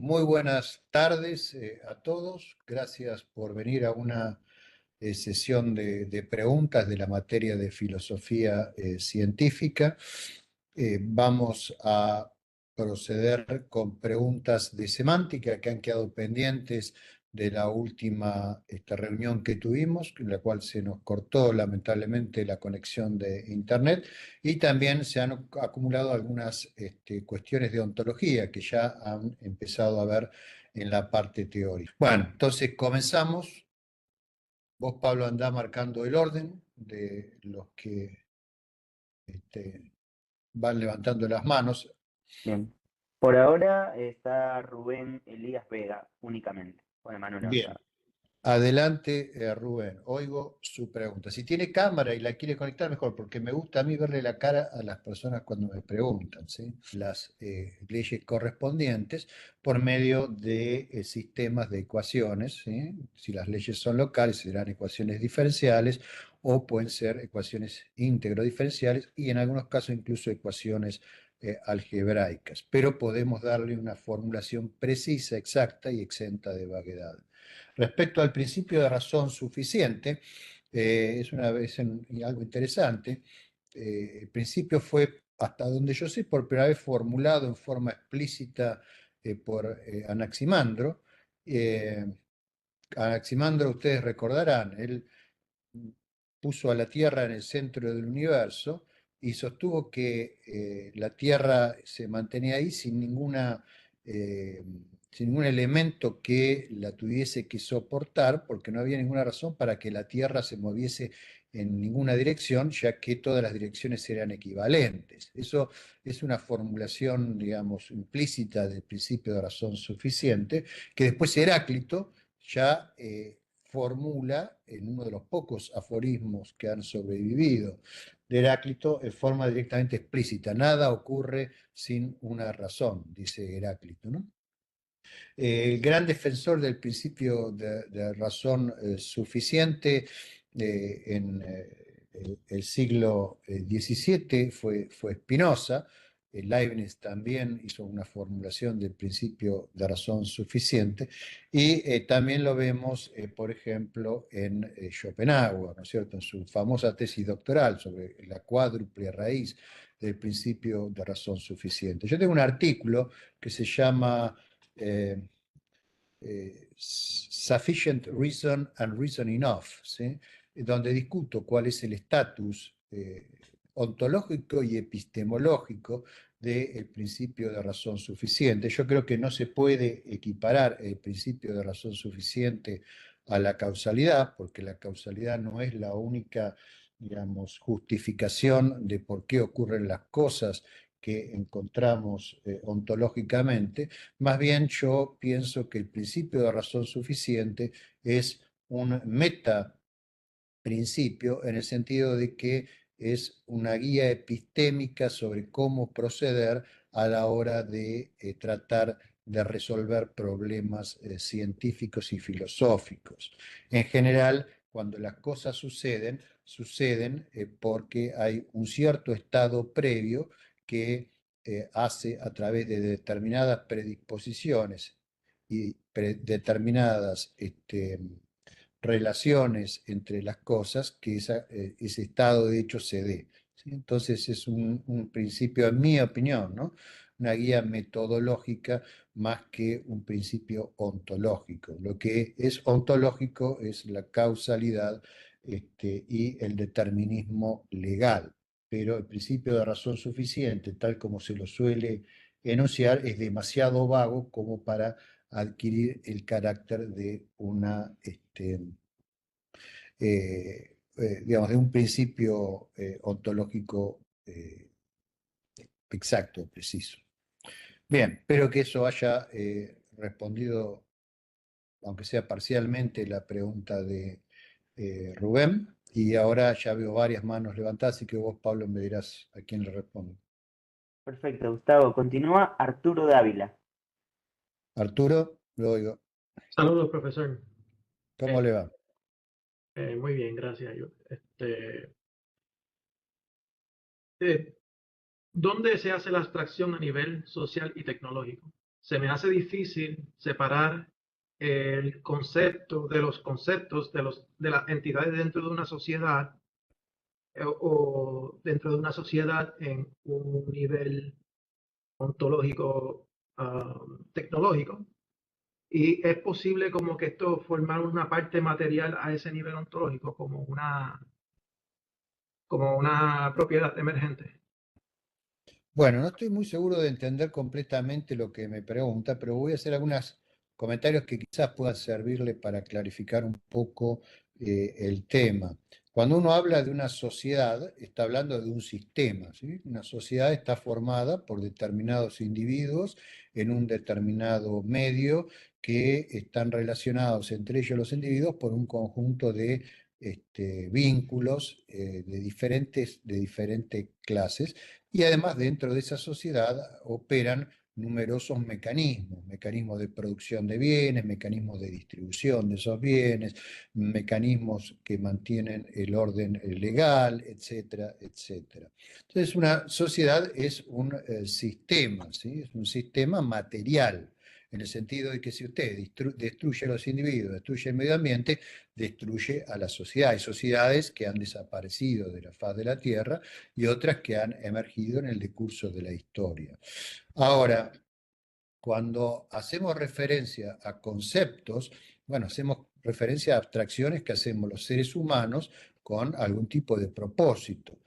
Muy buenas tardes a todos. Gracias por venir a una sesión de preguntas de la materia de filosofía científica. Vamos a proceder con preguntas de semántica que han quedado pendientes de la última reunión que tuvimos, en la cual se nos cortó lamentablemente la conexión de Internet, y también se han acumulado algunas cuestiones de ontología que ya han empezado a ver en la parte teórica. Bueno, entonces comenzamos. Vos, Pablo, andá marcando el orden de los que van levantando las manos. Bien. Por ahora está Rubén Elías Vega únicamente, con la mano Bien. levantada. Adelante, Rubén. Oigo su pregunta. Si tiene cámara y la quiere conectar, mejor, porque me gusta a mí verle la cara a las personas cuando me preguntan, ¿sí? Las leyes correspondientes por medio de sistemas de ecuaciones, ¿sí? Si las leyes son locales, serán ecuaciones diferenciales o pueden ser ecuaciones íntegro diferenciales y en algunos casos incluso ecuaciones algebraicas. Pero podemos darle una formulación precisa, exacta y exenta de vaguedad. Respecto al principio de razón suficiente, es una vez algo interesante. El principio fue, hasta donde yo sé, por primera vez formulado en forma explícita por Anaximandro. Eh, Anaximandro, ustedes recordarán, él puso a la Tierra en el centro del universo y sostuvo que la Tierra se mantenía ahí eh, sin ningún elemento que la tuviese que soportar, porque no había ninguna razón para que la Tierra se moviese en ninguna dirección, ya que todas las direcciones eran equivalentes. Eso es una formulación, digamos, implícita del principio de razón suficiente, que después Heráclito ya formula en uno de los pocos aforismos que han sobrevivido de Heráclito en forma directamente explícita. Nada ocurre sin una razón, dice Heráclito, ¿no? El gran defensor del principio de razón suficiente en el siglo XVII fue Spinoza. Leibniz también hizo una formulación del principio de razón suficiente y también lo vemos, por ejemplo, en Schopenhauer, ¿no es cierto?, en su famosa tesis doctoral sobre la cuádruple raíz del principio de razón suficiente. Yo tengo un artículo que se llama Sufficient Reason and Reason Enough, ¿sí? Donde discuto cuál es el estatus ontológico y epistemológico del principio de razón suficiente. Yo creo que no se puede equiparar el principio de razón suficiente a la causalidad, porque la causalidad no es la única, digamos, justificación de por qué ocurren las cosas que encontramos ontológicamente. Más bien yo pienso que el principio de razón suficiente es un meta principio en el sentido de que es una guía epistémica sobre cómo proceder a la hora de tratar de resolver problemas científicos y filosóficos. En general, cuando las cosas suceden porque hay un cierto estado previo que hace a través de determinadas predisposiciones y determinadas relaciones entre las cosas que ese estado de hecho se dé, ¿sí? Entonces es un principio, en mi opinión, ¿no? Una guía metodológica más que un principio ontológico. Lo que es ontológico es la causalidad y el determinismo legal, pero el principio de razón suficiente, tal como se lo suele enunciar, es demasiado vago como para adquirir el carácter de una, digamos, de un principio ontológico exacto, preciso. Bien, espero que eso haya respondido, aunque sea parcialmente, la pregunta de Rubén. Y ahora ya veo varias manos levantadas, así que vos, Pablo, me dirás a quién le respondo. Perfecto, Gustavo. Continúa Arturo Dávila. Arturo, lo oigo. Saludos, profesor. ¿Cómo Eh, le va? Muy bien, gracias. Eh, ¿Dónde se hace la abstracción a nivel social y tecnológico? se me hace difícil separar el concepto de los conceptos de las entidades dentro de una sociedad o dentro de una sociedad en un nivel ontológico, tecnológico. Y es posible como que esto formar una parte material a ese nivel ontológico, como una propiedad emergente. Bueno, no estoy muy seguro de entender completamente lo que me pregunta, pero voy a hacer algunos comentarios que quizás puedan servirle para clarificar un poco el tema. Cuando uno habla de una sociedad, está hablando de un sistema, ¿sí? Una sociedad está formada por determinados individuos en un determinado medio que están relacionados entre ellos los individuos por un conjunto de vínculos de diferentes clases y además dentro de esa sociedad operan numerosos mecanismos, mecanismos de producción de bienes, mecanismos de distribución de esos bienes, mecanismos que mantienen el orden legal, etcétera, etcétera. Entonces, una sociedad es un sistema, ¿sí? Es un sistema material, en el sentido de que si usted destruye a los individuos, destruye el medio ambiente, destruye a la sociedad. Hay sociedades que han desaparecido de la faz de la Tierra y otras que han emergido en el decurso de la historia. Ahora, cuando hacemos referencia a conceptos, bueno, hacemos referencia a abstracciones que hacemos los seres humanos con algún tipo de propósito.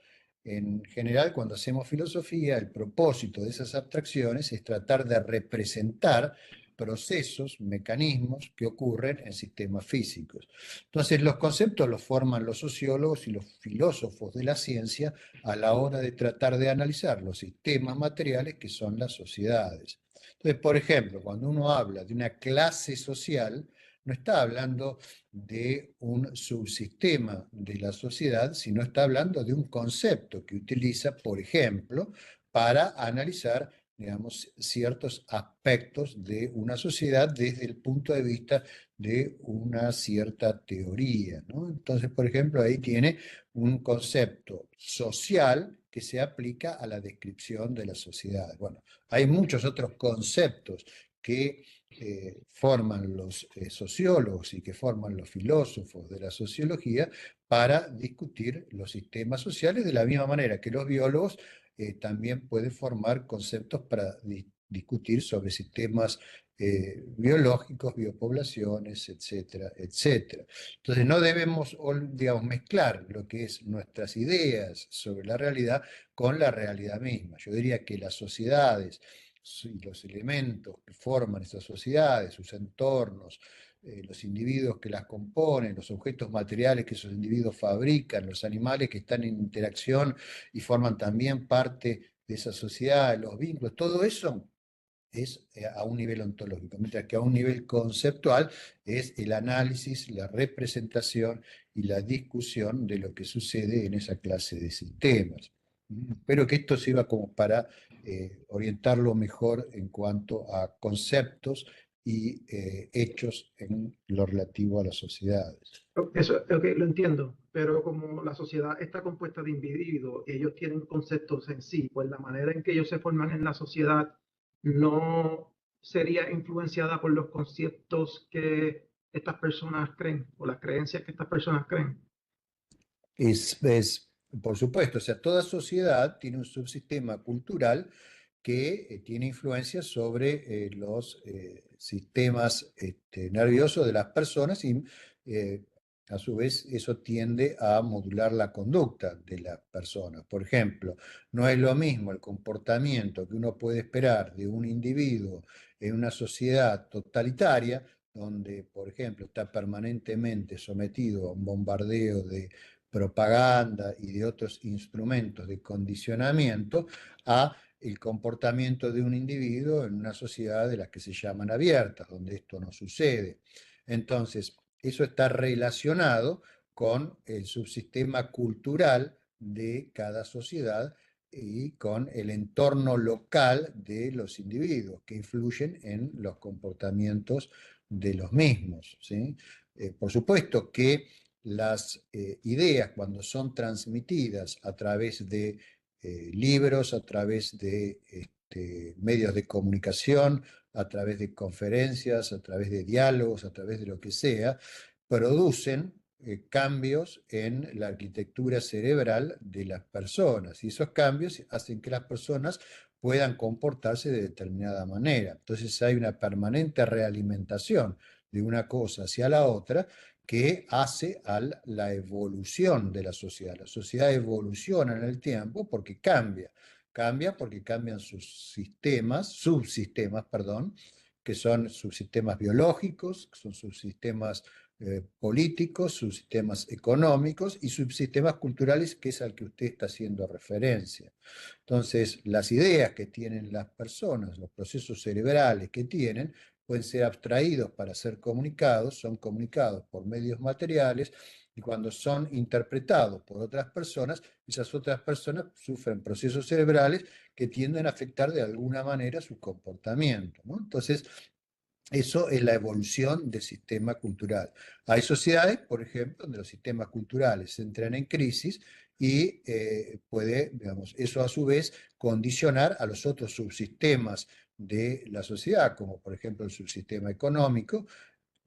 En general, cuando hacemos filosofía, el propósito de esas abstracciones es tratar de representar procesos, mecanismos que ocurren en sistemas físicos. Entonces, los conceptos los forman los sociólogos y los filósofos de la ciencia a la hora de tratar de analizar los sistemas materiales que son las sociedades. Entonces, por ejemplo, cuando uno habla de una clase social, no está hablando de un subsistema de la sociedad, sino está hablando de un concepto que utiliza, por ejemplo, para analizar, digamos, ciertos aspectos de una sociedad desde el punto de vista de una cierta teoría, ¿no? Entonces, por ejemplo, ahí tiene un concepto social que se aplica a la descripción de la sociedad. Bueno, hay muchos otros conceptos que forman los sociólogos y que forman los filósofos de la sociología para discutir los sistemas sociales de la misma manera que los biólogos también pueden formar conceptos para discutir sobre sistemas biológicos, biopoblaciones, etcétera, etcétera. Entonces no debemos, digamos, mezclar lo que es nuestras ideas sobre la realidad con la realidad misma. Yo diría que las sociedades y los elementos que forman esas sociedades, sus entornos, los individuos que las componen, los objetos materiales que esos individuos fabrican, los animales que están en interacción y forman también parte de esa sociedad, los vínculos, todo eso es a un nivel ontológico, mientras que a un nivel conceptual es el análisis, la representación y la discusión de lo que sucede en esa clase de sistemas. Espero que esto sirva como para orientarlo mejor en cuanto a conceptos y hechos en lo relativo a las sociedades. Eso, ok, lo entiendo, pero como la sociedad está compuesta de individuos, ellos tienen conceptos en sí, pues la manera en que ellos se forman en la sociedad no sería influenciada por los conceptos que estas personas creen o las creencias que estas personas creen. Por supuesto, o sea, toda sociedad tiene un subsistema cultural que tiene influencia sobre los sistemas nerviosos de las personas y eh, a su vez eso tiende a modular la conducta de las personas. Por ejemplo, no es lo mismo el comportamiento que uno puede esperar de un individuo en una sociedad totalitaria, donde, por ejemplo, está permanentemente sometido a un bombardeo de propaganda y de otros instrumentos de condicionamiento, a el comportamiento de un individuo en una sociedad de las que se llaman abiertas, donde esto no sucede. Entonces, eso está relacionado con el subsistema cultural de cada sociedad y con el entorno local de los individuos que influyen en los comportamientos de los mismos, ¿sí? Por supuesto que las ideas, cuando son transmitidas a través de libros, a través de medios de comunicación, a través de conferencias, a través de diálogos, a través de lo que sea, producen cambios en la arquitectura cerebral de las personas, y esos cambios hacen que las personas puedan comportarse de determinada manera. Entonces hay una permanente realimentación de una cosa hacia la otra que hace a la evolución de la sociedad. La sociedad evoluciona en el tiempo porque cambia. Cambia porque cambian sus sistemas, subsistemas, perdón, que son subsistemas biológicos, que son subsistemas políticos, subsistemas económicos y subsistemas culturales, que es al que usted está haciendo referencia. Entonces, las ideas que tienen las personas, los procesos cerebrales que tienen, pueden ser abstraídos para ser comunicados, son comunicados por medios materiales, y cuando son interpretados por otras personas, esas otras personas sufren procesos cerebrales que tienden a afectar de alguna manera su comportamiento, ¿no? Entonces, eso es la evolución del sistema cultural. Hay sociedades, por ejemplo, donde los sistemas culturales entran en crisis y puede, digamos, eso a su vez condicionar a los otros subsistemas de la sociedad, como por ejemplo el subsistema económico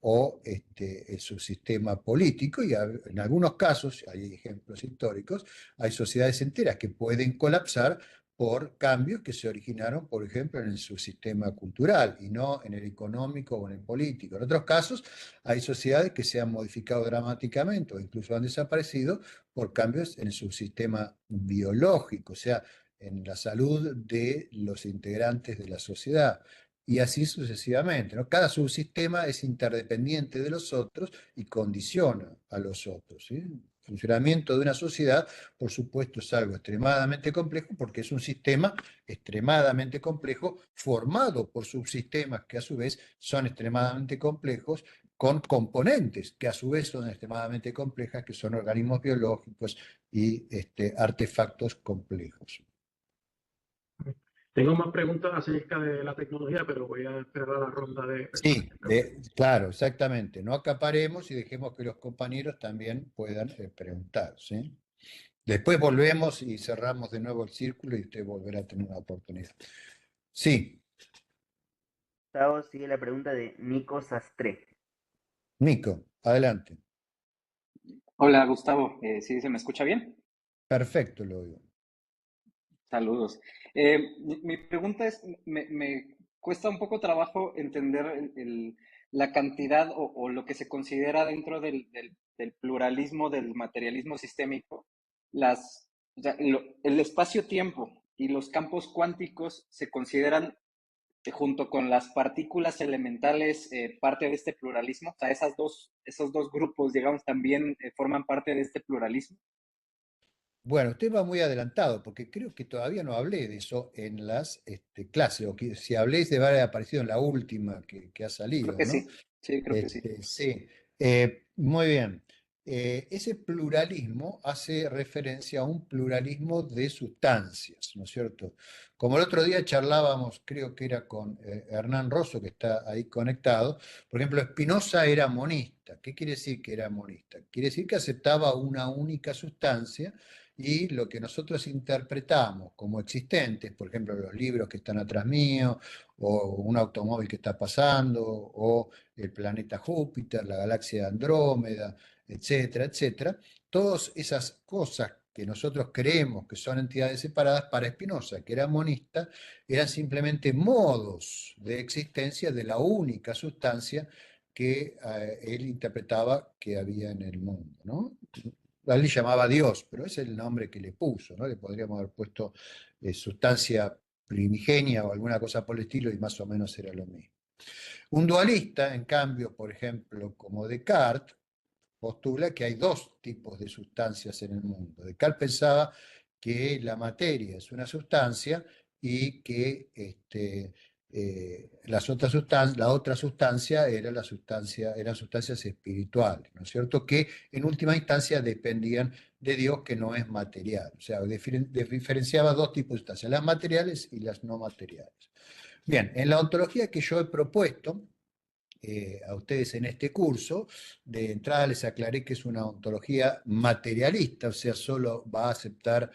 o el subsistema político, y en algunos casos, hay ejemplos históricos, hay sociedades enteras que pueden colapsar por cambios que se originaron, por ejemplo, en el subsistema cultural y no en el económico o en el político. En otros casos, hay sociedades que se han modificado dramáticamente o incluso han desaparecido por cambios en el subsistema biológico, o sea, en la salud de los integrantes de la sociedad. Y así sucesivamente, ¿no? Cada subsistema es interdependiente de los otros y condiciona a los otros, ¿sí? El funcionamiento de una sociedad, por supuesto, es algo extremadamente complejo porque es un sistema extremadamente complejo formado por subsistemas que a su vez son extremadamente complejos, con componentes que a su vez son extremadamente complejas, que son organismos biológicos y artefactos complejos. Tengo más preguntas acerca de la tecnología, pero voy a esperar a la ronda de personas Sí, que pregunten. claro, exactamente. No acaparemos y dejemos que los compañeros también puedan preguntar, ¿sí? Después volvemos y cerramos de nuevo el círculo y usted volverá a tener una oportunidad. Sí, Gustavo, sigue la pregunta de Nico Sastre. Nico, adelante. Hola Gustavo, ¿sí se me escucha bien? Perfecto, lo oigo. Saludos. Mi pregunta es, me cuesta un poco trabajo entender la cantidad o lo que se considera dentro del pluralismo, del materialismo sistémico, o sea, el espacio-tiempo y los campos cuánticos se consideran junto con las partículas elementales parte de este pluralismo. O sea, esos dos grupos, digamos, también forman parte de este pluralismo. Bueno, usted va muy adelantado, porque creo que todavía no hablé de eso en las clases, o que si hablé debe haber aparecido en la última que ha Creo salido, que ¿no? sí, sí, creo que sí. Sí, muy bien. Ese pluralismo hace referencia a un pluralismo de sustancias, ¿no es cierto? Como el otro día charlábamos, creo que era con Hernán Rosso, que está ahí conectado, por ejemplo, Spinoza era monista. ¿Qué quiere decir que era monista? Quiere decir que aceptaba una única sustancia y lo que nosotros interpretamos como existentes, por ejemplo, los libros que están atrás mío, o un automóvil que está pasando, o el planeta Júpiter, la galaxia de Andrómeda, etcétera, etcétera. Todas esas cosas que nosotros creemos que son entidades separadas, para Spinoza, que era monista, eran simplemente modos de existencia de la única sustancia que él interpretaba que había en el mundo, ¿no? Él le llamaba Dios, pero ese es el nombre que le puso, ¿no? Le podríamos haber puesto sustancia primigenia o alguna cosa por el estilo y más o menos era lo mismo. Un dualista, en cambio, por ejemplo, como Descartes, postula que hay dos tipos de sustancias en el mundo. Descartes pensaba que la materia es una sustancia y que la otra sustancia era eran sustancias espirituales, ¿no es cierto? Que en última instancia dependían de Dios, que no es material. O sea, diferenciaba dos tipos de sustancias, las materiales y las no materiales. Bien, en la ontología que yo he propuesto a ustedes en este curso, de entrada les aclaré que es una ontología materialista, o sea, solo va a aceptar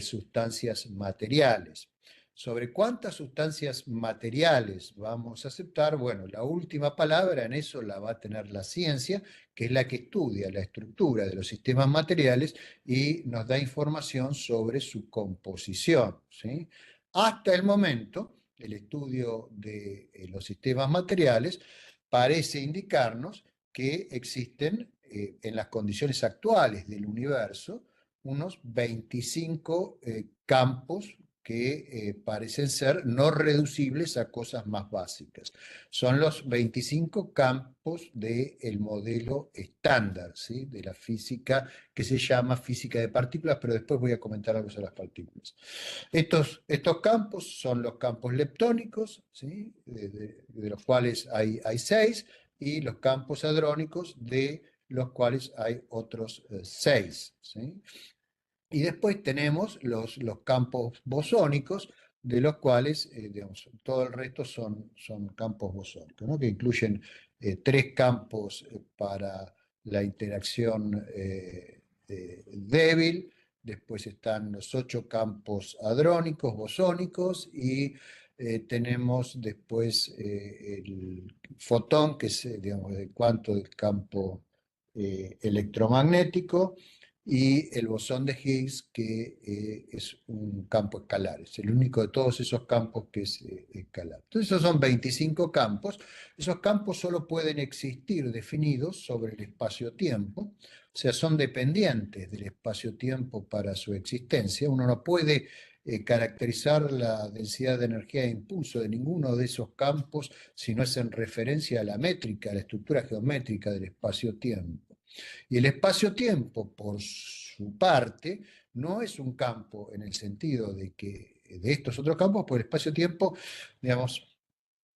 sustancias materiales. Sobre cuántas sustancias materiales vamos a aceptar, bueno, la última palabra en eso la va a tener la ciencia, que es la que estudia la estructura de los sistemas materiales y nos da información sobre su composición, ¿sí? Hasta el momento, el estudio de los sistemas materiales parece indicarnos que existen en las condiciones actuales del universo unos 25 campos que parecen ser no reducibles a cosas más básicas. Son los 25 campos del modelo estándar, ¿sí? De la física que se llama física de partículas, pero después voy a comentar algo sobre las partículas. Estos campos son los campos leptónicos, ¿sí? De los cuales hay 6, y los campos hadrónicos, de los cuales hay otros 6, ¿sí? Y después tenemos los campos bosónicos, de los cuales, digamos, todo el resto son campos bosónicos, ¿no? Que incluyen 3 campos para la interacción débil, después están los 8 campos hadrónicos, bosónicos, y tenemos después el fotón, que es, digamos, el cuanto del campo electromagnético, y el bosón de Higgs, que es un campo escalar, es el único de todos esos campos que es escalar. Entonces, esos son 25 campos. Esos campos solo pueden existir definidos sobre el espacio-tiempo, o sea, son dependientes del espacio-tiempo para su existencia. Uno no puede caracterizar la densidad de energía de impulso de ninguno de esos campos si no es en referencia a la métrica, a la estructura geométrica del espacio-tiempo. Y el espacio-tiempo, por su parte, no es un campo en el sentido de que de estos otros campos, pues el espacio-tiempo, digamos,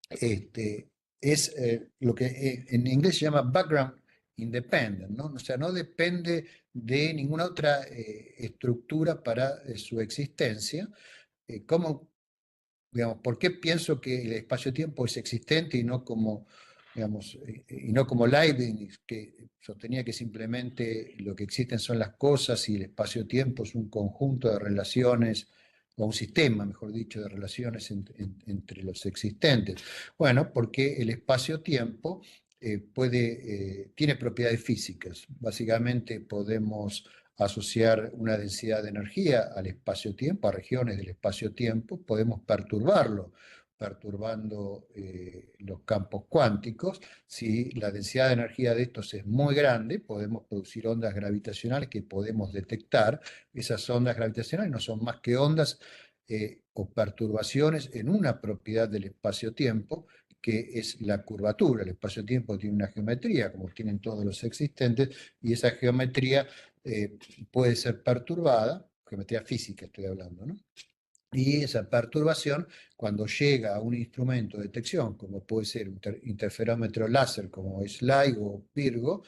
es lo que en inglés se llama background independent, ¿no? O sea, no depende de ninguna otra estructura para su existencia. ¿Cómo, digamos, por qué pienso que el espacio-tiempo es existente y no como, digamos, y no como Leibniz, que sostenía que simplemente lo que existen son las cosas y el espacio-tiempo es un conjunto de relaciones, o un sistema, mejor dicho, de relaciones entre los existentes? Bueno, porque el espacio-tiempo tiene propiedades físicas. Básicamente podemos asociar una densidad de energía al espacio-tiempo, a regiones del espacio-tiempo, podemos perturbarlo, perturbando los campos cuánticos. Si la densidad de energía de estos es muy grande, podemos producir ondas gravitacionales que podemos detectar. Esas ondas gravitacionales no son más que ondas o perturbaciones en una propiedad del espacio-tiempo, que es la curvatura. El espacio-tiempo tiene una geometría, como tienen todos los existentes, y esa geometría puede ser perturbada, geometría física estoy hablando, ¿no? Y esa perturbación, cuando llega a un instrumento de detección, como puede ser un interferómetro láser, como es LIGO o Virgo,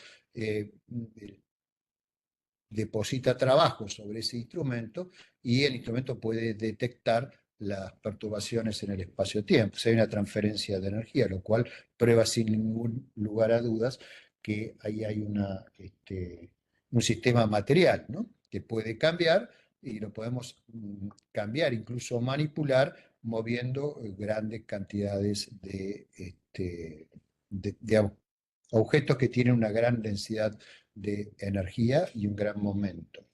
deposita trabajo sobre ese instrumento y el instrumento puede detectar las perturbaciones en el espacio-tiempo. O sea, hay una transferencia de energía, lo cual prueba sin ningún lugar a dudas que ahí hay un sistema material, ¿no? Que puede cambiar, y lo podemos cambiar, incluso manipular, moviendo grandes cantidades de objetos que tienen una gran densidad de energía y un gran momento.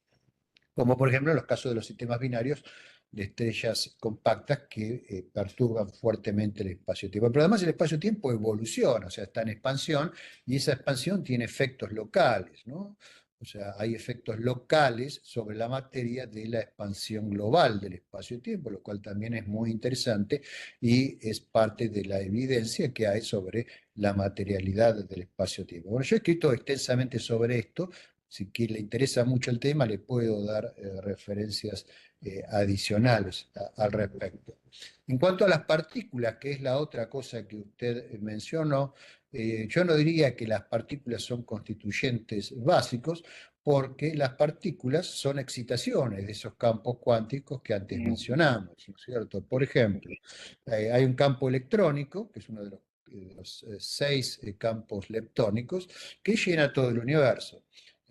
Como por ejemplo en los casos de los sistemas binarios de estrellas compactas que perturban fuertemente el espacio-tiempo. Pero además el espacio-tiempo evoluciona, o sea, está en expansión, y esa expansión tiene efectos locales, ¿no? O sea, hay efectos locales sobre la materia de la expansión global del espacio-tiempo, lo cual también es muy interesante y es parte de la evidencia que hay sobre la materialidad del espacio-tiempo. Bueno, yo he escrito extensamente sobre esto. Si le interesa mucho el tema, le puedo dar referencias adicionales al respecto. En cuanto a las partículas, que es la otra cosa que usted mencionó, yo no diría que las partículas son constituyentes básicos, porque las partículas son excitaciones de esos campos cuánticos que antes mencionamos, ¿no es cierto? Por ejemplo, hay un campo electrónico, que es uno de los 6 campos leptónicos, que llena todo el universo.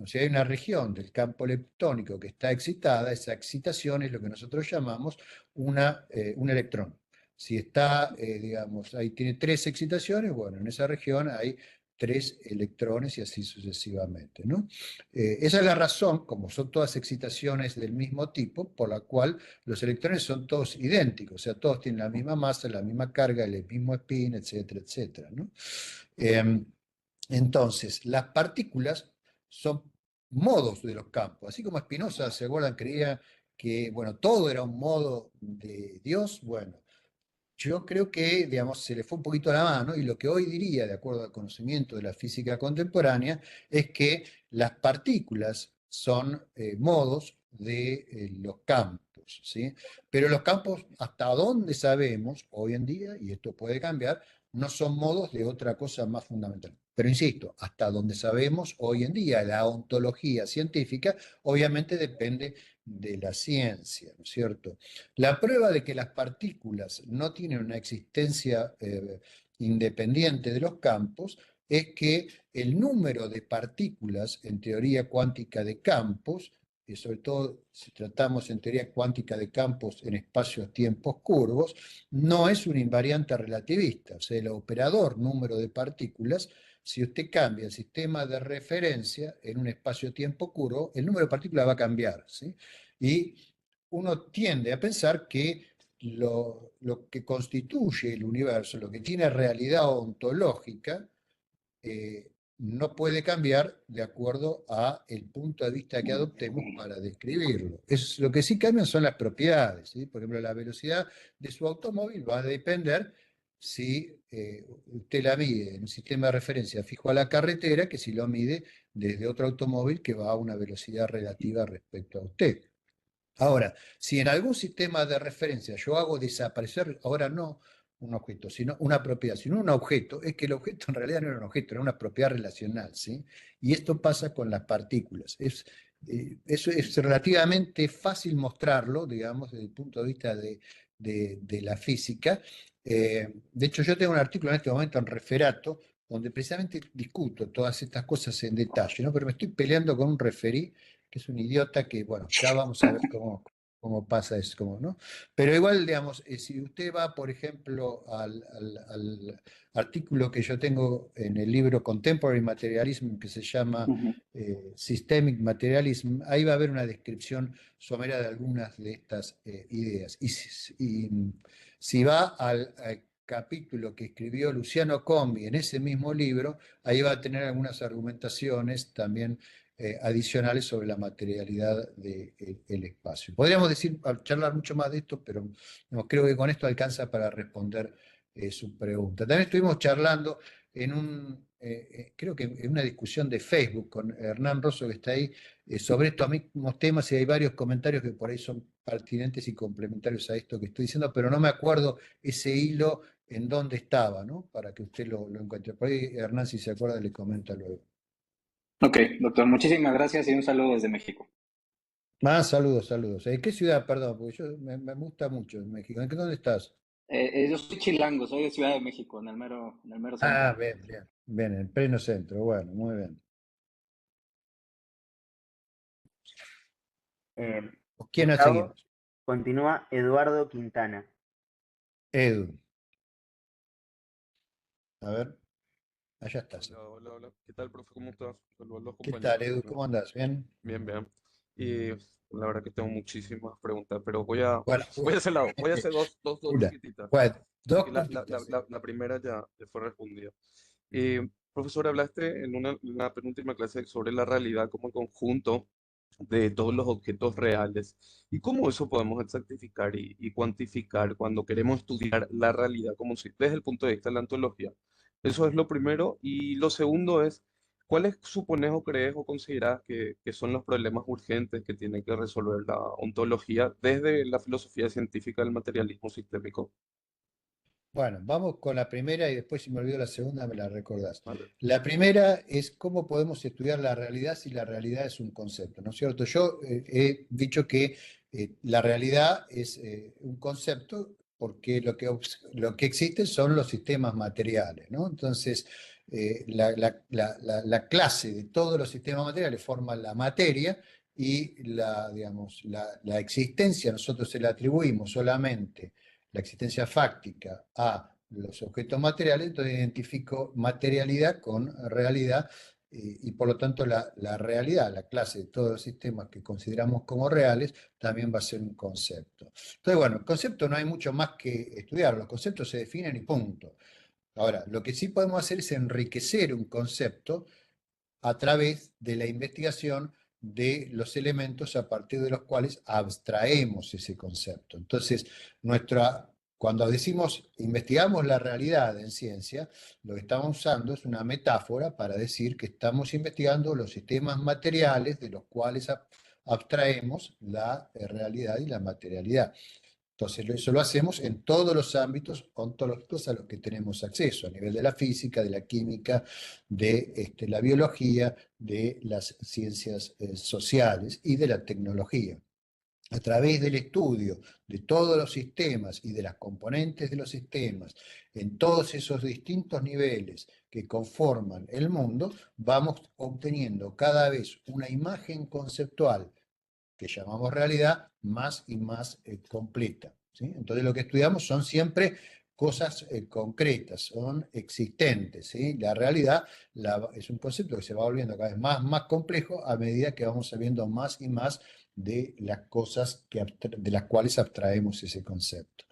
Si hay una región del campo leptónico que está excitada, esa excitación es lo que nosotros llamamos un electrón. Si está, digamos, ahí tiene 3 excitaciones, bueno, en esa región hay 3 electrones y así sucesivamente, ¿no? Esa es la razón, como son todas excitaciones del mismo tipo, por la cual los electrones son todos idénticos, o sea, todos tienen la misma masa, la misma carga, el mismo spin, etcétera, etcétera, ¿no? Entonces, las partículas son modos de los campos, así como Spinoza, ¿se acuerdan? Creía que, bueno, todo era un modo de Dios, bueno. Yo creo que, digamos, se le fue un poquito la mano y lo que hoy diría, de acuerdo al conocimiento de la física contemporánea, es que las partículas son modos de los campos, ¿sí? Pero los campos, hasta donde sabemos hoy en día, y esto puede cambiar, no son modos de otra cosa más fundamental. Pero insisto, hasta donde sabemos hoy en día, la ontología científica obviamente depende de la ciencia, ¿no es cierto? La prueba de que las partículas no tienen una existencia independiente de los campos es que el número de partículas en teoría cuántica de campos, y sobre todo si tratamos en teoría cuántica de campos en espacios-tiempos curvos, no es un invariante relativista, o sea, el operador número de partículas, si usted cambia el sistema de referencia en un espacio-tiempo curvo, el número de partículas va a cambiar, ¿sí? Y uno tiende a pensar que lo que constituye el universo, lo que tiene realidad ontológica, no puede cambiar de acuerdo a el punto de vista que adoptemos para describirlo. Lo que sí cambian son las propiedades, ¿sí? Por ejemplo, la velocidad de su automóvil va a depender si usted la mide en un sistema de referencia fijo a la carretera que si lo mide desde otro automóvil que va a una velocidad relativa respecto a usted. Ahora, si en algún sistema de referencia yo hago desaparecer, ahora no un objeto, sino una propiedad, sino un objeto, es que el objeto en realidad no era un objeto, era una propiedad relacional, ¿sí? Y esto pasa con las partículas. Eso es relativamente fácil mostrarlo, digamos, desde el punto de vista de la física. De hecho, yo tengo un artículo en este momento en Referato, donde precisamente discuto todas estas cosas en detalle, ¿no? Pero me estoy peleando con un referí que es un idiota que, bueno, ya vamos a ver cómo pasa eso, ¿no? Pero igual, digamos, si usted va, por ejemplo, al artículo que yo tengo en el libro Contemporary Materialism, que se llama Systemic Materialism, ahí va a haber una descripción somera de algunas de estas ideas. Y si va al capítulo que escribió Luciano Combi en ese mismo libro, ahí va a tener algunas argumentaciones también adicionales sobre la materialidad del espacio. Podríamos decir, charlar mucho más de esto, pero no, creo que con esto alcanza para responder su pregunta. También estuvimos charlando creo que en una discusión de Facebook con Hernán Rosso, que está ahí, sobre estos mismos temas, y hay varios comentarios que por ahí son pertinentes y complementarios a esto que estoy diciendo, pero no me acuerdo ese hilo en dónde estaba, ¿no? Para que usted lo encuentre. Por ahí, Hernán, si se acuerda, le comenta luego. Ok, doctor, muchísimas gracias y un saludo desde México. Más saludos, saludos. ¿En qué ciudad, perdón? Porque me gusta mucho México. ¿En dónde estás? Yo soy chilango, soy de Ciudad de México, en el mero centro. Ah, bien, bien. Bien, en pleno centro. Bueno, muy bien. ¿Quién nos Gustavo, seguimos? continúa Eduardo Quintana. Edu. A ver, allá estás. Hola, hola, hola. ¿Qué tal, profe? ¿Cómo estás? Saludos a los ¿Qué tal, compañeros Edu? también. ¿Cómo andás? ¿Bien? Bien, bien. Y la verdad que tengo muchísimas preguntas, pero voy a, Bueno, voy a hacer, voy a hacer dos una. chiquititas. Bueno, dos Y puntitas. la primera ya fue respondida. Profesor, hablaste en una penúltima clase sobre la realidad como el conjunto de todos los objetos reales. ¿Y cómo eso podemos exactificar y cuantificar cuando queremos estudiar la realidad como si, desde el punto de vista de la ontología? Eso es lo primero. Y lo segundo es, ¿cuáles supones o crees o consideras que son los problemas urgentes que tiene que resolver la ontología desde la filosofía científica del materialismo sistémico? Bueno, vamos con la primera y después si me olvido la segunda me la recordás. Vale. La primera es cómo podemos estudiar la realidad si la realidad es un concepto, ¿no es cierto? Yo he dicho que la realidad es un concepto porque lo que existe son los sistemas materiales, ¿no? Entonces, la clase de todos los sistemas materiales forma la materia y digamos, la existencia, nosotros se la atribuimos solamente, la existencia fáctica a los objetos materiales, entonces identifico materialidad con realidad y por lo tanto la realidad, la clase de todos los sistemas que consideramos como reales, también va a ser un concepto. Entonces, bueno, el concepto no hay mucho más que estudiar, los conceptos se definen y punto. Ahora, lo que sí podemos hacer es enriquecer un concepto a través de la investigación de los elementos a partir de los cuales abstraemos ese concepto. Entonces, cuando decimos investigamos la realidad en ciencia, lo que estamos usando es una metáfora para decir que estamos investigando los sistemas materiales de los cuales abstraemos la realidad y la materialidad. Entonces, eso lo hacemos en todos los ámbitos ontológicos a los que tenemos acceso, a nivel de la física, de la química, de la biología, de las ciencias sociales y de la tecnología. A través del estudio de todos los sistemas y de las componentes de los sistemas, en todos esos distintos niveles que conforman el mundo, vamos obteniendo cada vez una imagen conceptual que llamamos realidad, más y más completa, ¿sí? Entonces lo que estudiamos son siempre cosas concretas, son existentes, ¿sí? La realidad es un concepto que se va volviendo cada vez más complejo a medida que vamos sabiendo más y más de las cosas de las cuales abstraemos ese concepto.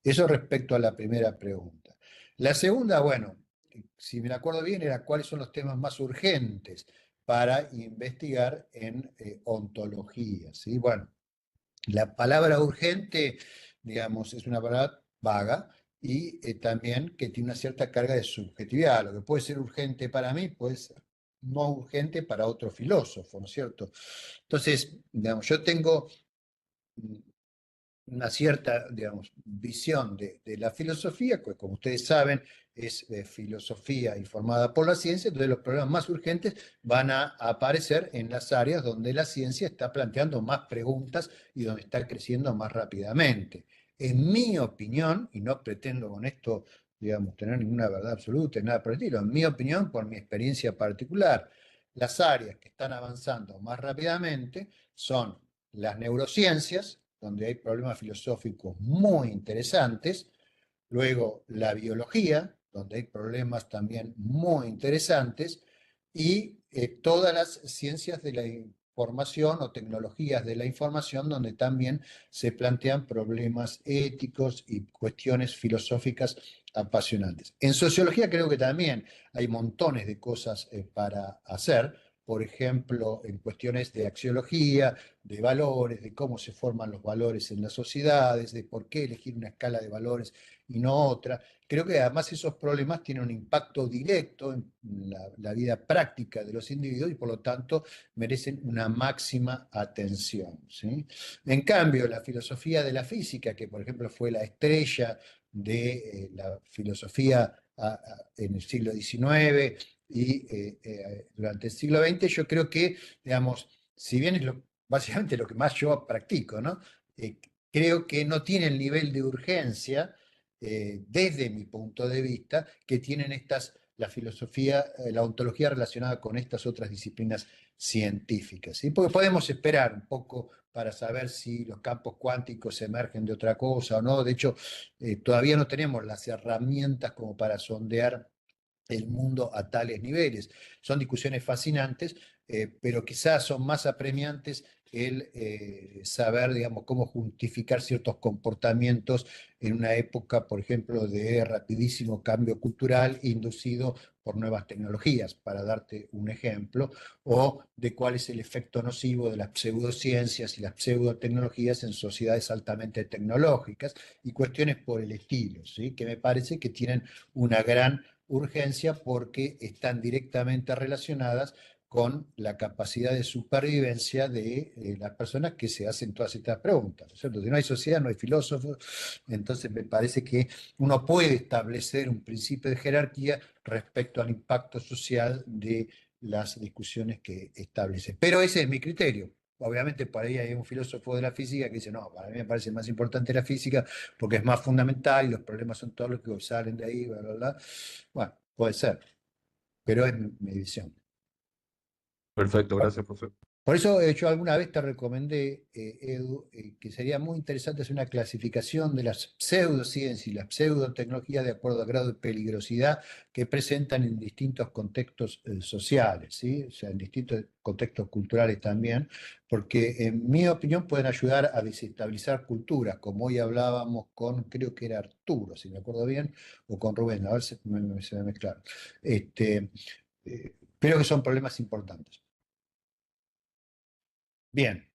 Eso respecto a la primera pregunta. La segunda, bueno, si me acuerdo bien, era cuáles son los temas más urgentes para investigar en ontología, ¿sí? Bueno, la palabra urgente, digamos, es una palabra vaga y también que tiene una cierta carga de subjetividad. Lo que puede ser urgente para mí puede ser no urgente para otro filósofo, ¿no es cierto? Entonces, digamos, yo tengo una cierta, digamos, visión de la filosofía, que como ustedes saben es filosofía informada por la ciencia, entonces los problemas más urgentes van a aparecer en las áreas donde la ciencia está planteando más preguntas y donde está creciendo más rápidamente. En mi opinión, y no pretendo con esto, digamos, tener ninguna verdad absoluta, nada por el estilo, en mi opinión, por mi experiencia particular, las áreas que están avanzando más rápidamente son las neurociencias, donde hay problemas filosóficos muy interesantes, luego la biología, donde hay problemas también muy interesantes, y todas las ciencias de la información o tecnologías de la información, donde también se plantean problemas éticos y cuestiones filosóficas apasionantes. En sociología creo que también hay montones de cosas para hacer, por ejemplo, en cuestiones de axiología, de valores, de cómo se forman los valores en las sociedades, de por qué elegir una escala de valores y no otra. Creo que además esos problemas tienen un impacto directo en la vida práctica de los individuos y por lo tanto merecen una máxima atención, ¿sí? En cambio, la filosofía de la física, que por ejemplo fue la estrella de la filosofía en el siglo XIX y durante el siglo XX, yo creo que, digamos, si bien es básicamente lo que más yo practico, ¿no? Creo que no tiene el nivel de urgencia, desde mi punto de vista, que tienen la filosofía, la ontología relacionada con estas otras disciplinas científicas, ¿sí? Porque podemos esperar un poco para saber si los campos cuánticos emergen de otra cosa o no. De hecho, todavía no tenemos las herramientas como para sondear el mundo a tales niveles. Son discusiones fascinantes, pero quizás son más apremiantes el saber, digamos, cómo justificar ciertos comportamientos en una época, por ejemplo, de rapidísimo cambio cultural inducido por nuevas tecnologías, para darte un ejemplo, o de cuál es el efecto nocivo de las pseudociencias y las pseudotecnologías en sociedades altamente tecnológicas y cuestiones por el estilo, ¿sí? Que me parece que tienen una gran urgencia porque están directamente relacionadas con la capacidad de supervivencia de las personas que se hacen todas estas preguntas, ¿no es cierto? Si no hay sociedad, no hay filósofos, entonces me parece que uno puede establecer un principio de jerarquía respecto al impacto social de las discusiones que establece. Pero ese es mi criterio. Obviamente por ahí hay un filósofo de la física que dice, no, para mí me parece más importante la física porque es más fundamental y los problemas son todos los que salen de ahí, bla, bla, bla. Bueno, puede ser, pero es mi visión. Perfecto, gracias, profe. Por eso yo alguna vez te recomendé, Edu, que sería muy interesante hacer una clasificación de las pseudociencias y las pseudotecnologías de acuerdo al grado de peligrosidad que presentan en distintos contextos sociales, ¿sí? O sea, en distintos contextos culturales también, porque en mi opinión pueden ayudar a desestabilizar culturas, como hoy hablábamos con, creo que era Arturo, si me acuerdo bien, o con Rubén, a ver si se me mezclaron. Creo que son problemas importantes. Bien.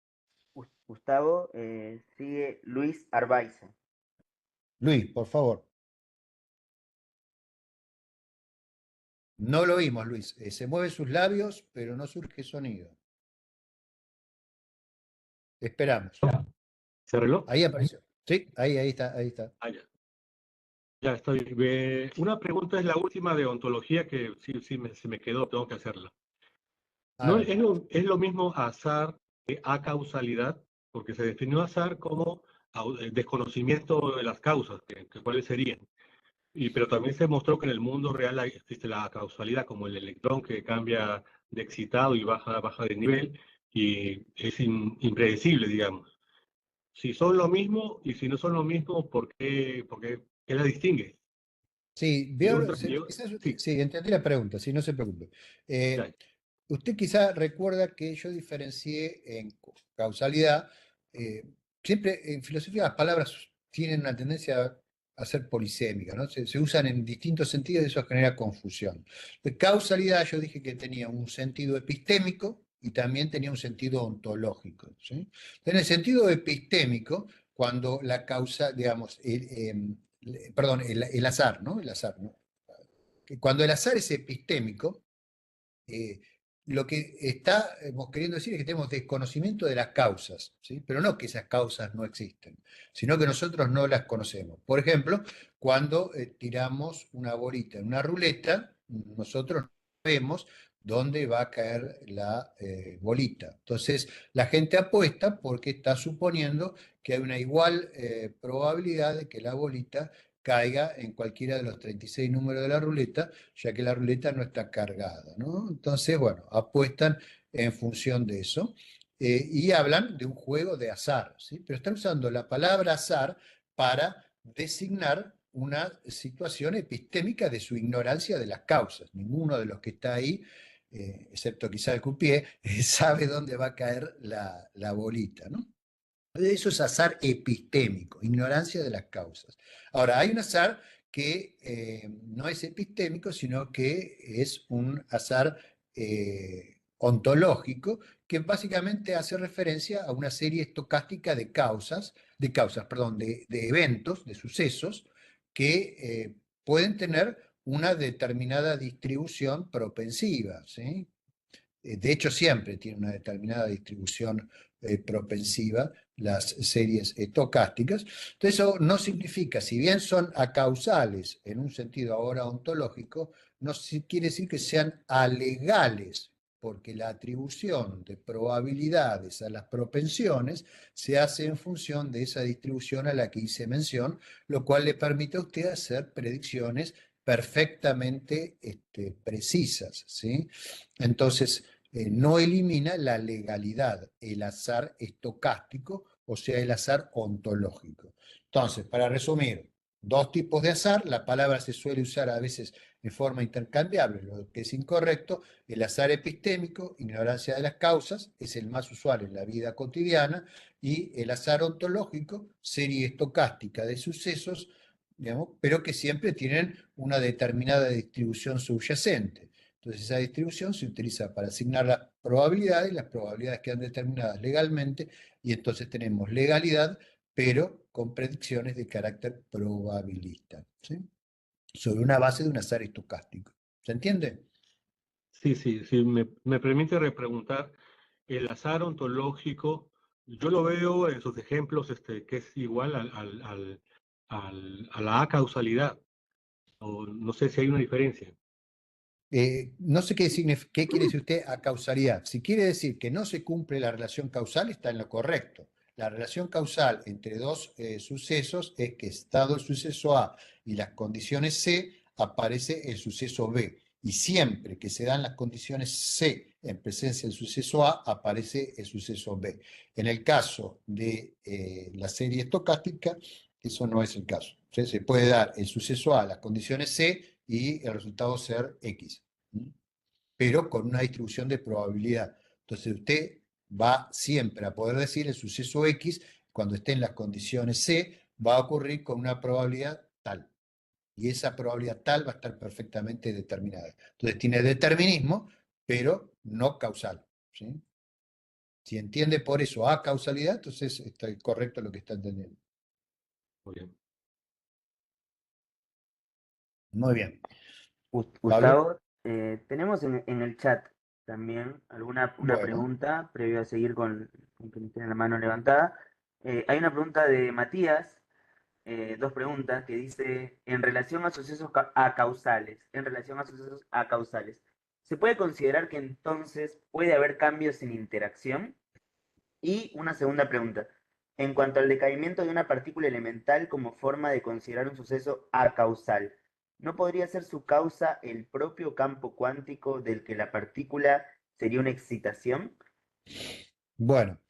Gustavo, sigue Luis Arbaiza. Luis, por favor. No lo oímos, Luis. Se mueven sus labios, pero no surge sonido. Esperamos. ¿Se arregló? Ahí apareció. Sí, ahí está, ahí está. Ah, ya. Ya estoy. Una pregunta es la última de ontología que se me quedó, tengo que hacerla. A ¿No ver. es lo mismo azar que acausalidad? Porque se definió azar como desconocimiento de las causas, que cuáles serían. Pero también se mostró que en el mundo real existe la causalidad, como el electrón que cambia de excitado y baja de nivel, y es impredecible, digamos. Si son lo mismo y si no son lo mismo, ¿qué la distingue? Sí, Y veo, quizás, sí, sí, entendí la pregunta, sí, no se preocupe. ya, Usted quizá recuerda que yo diferencié en causalidad. eh, Siempre en filosofía las palabras tienen una tendencia a ser polisémicas, ¿no? Se usan en distintos sentidos y eso genera confusión. De causalidad yo dije que tenía un sentido epistémico y también tenía un sentido ontológico, ¿sí? En el sentido epistémico, cuando la causa, digamos, perdón, el azar, ¿no? El azar, ¿no? Que cuando el azar es epistémico, eh, lo que estamos queriendo decir es que tenemos desconocimiento de las causas, ¿sí? Pero no que esas causas no existen, sino que nosotros no las conocemos. Por ejemplo, cuando tiramos una bolita en una ruleta, nosotros no vemos dónde va a caer la bolita. Entonces, la gente apuesta porque está suponiendo que hay una igual probabilidad de que la bolita caiga en cualquiera de los 36 números de la ruleta, ya que la ruleta no está cargada, ¿no? Entonces, bueno, apuestan en función de eso y hablan de un juego de azar, ¿sí? Pero están usando la palabra azar para designar una situación epistémica de su ignorancia de las causas. Ninguno de los que está ahí, excepto quizá el cupié, sabe dónde va a caer la bolita, ¿no? Eso es azar epistémico, ignorancia de las causas. Ahora, hay un azar que no es epistémico, sino que es un azar ontológico, que básicamente hace referencia a una serie estocástica perdón, de eventos, de sucesos, que pueden tener una determinada distribución propensiva, ¿sí? De hecho, siempre tiene una determinada distribución propensiva las series estocásticas. Entonces, eso no significa, si bien son acausales en un sentido ahora ontológico, no quiere decir que sean alegales, porque la atribución de probabilidades a las propensiones se hace en función de esa distribución a la que hice mención, lo cual le permite a usted hacer predicciones perfectamente precisas, ¿sí? Entonces, no elimina la legalidad, el azar estocástico, o sea, el azar ontológico. Entonces, para resumir, dos tipos de azar, la palabra se suele usar a veces de forma intercambiable, lo que es incorrecto. El azar epistémico, ignorancia de las causas, es el más usual en la vida cotidiana, y el azar ontológico, serie estocástica de sucesos, digamos, pero que siempre tienen una determinada distribución subyacente. Entonces esa distribución se utiliza para asignar las probabilidades quedan determinadas legalmente, y entonces tenemos legalidad, pero con predicciones de carácter probabilista, ¿sí? Sobre una base de un azar estocástico. ¿Se entiende? sí, me permite repreguntar, el azar ontológico, yo lo veo en sus ejemplos que es igual a la acausalidad, o no sé si hay una diferencia. No sé qué quiere decir usted a causalidad. Si quiere decir que no se cumple la relación causal, está en lo correcto. La relación causal entre dos sucesos es que, estado el suceso A y las condiciones C, aparece el suceso B. Y siempre que se dan las condiciones C en presencia del suceso A, aparece el suceso B. En el caso de la serie estocástica, eso no es el caso. O sea, se puede dar el suceso A, las condiciones C y el resultado ser X, pero con una distribución de probabilidad. Entonces usted va siempre a poder decir el suceso X, cuando esté en las condiciones C, va a ocurrir con una probabilidad tal. Y esa probabilidad tal va a estar perfectamente determinada. Entonces tiene determinismo, pero no causal. ¿Sí? Si entiende por eso a causalidad, entonces está correcto lo que está entendiendo. Muy bien. Muy bien. Pablo. Gustavo, tenemos en el chat también una Bueno, pregunta previo a seguir con quienes tienen la mano levantada. Hay una pregunta de Matías, dos preguntas, que dice, en relación a sucesos acausales, ¿se puede considerar que entonces puede haber cambios en interacción? Y una segunda pregunta, en cuanto al decaimiento de una partícula elemental como forma de considerar un suceso acausal, ¿no podría ser su causa el propio campo cuántico del que la partícula sería una excitación? bueno,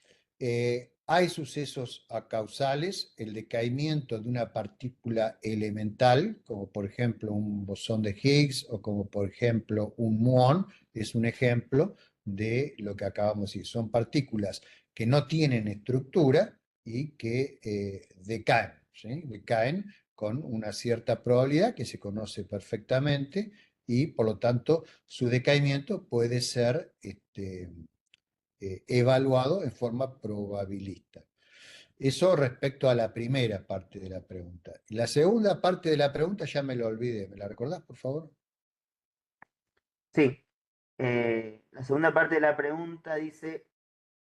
hay sucesos acausales, el decaimiento de una partícula elemental, como por ejemplo un bosón de Higgs o como por ejemplo un muón, es un ejemplo de lo que acabamos de decir. Son partículas que no tienen estructura y que decaen, ¿sí? Decaen con una cierta probabilidad que se conoce perfectamente y por lo tanto su decaimiento puede ser evaluado en forma probabilista. Eso respecto a la primera parte de la pregunta. La segunda parte de la pregunta ya me lo olvidé. ¿Me la recordás, por favor? Sí. La segunda parte de la pregunta dice,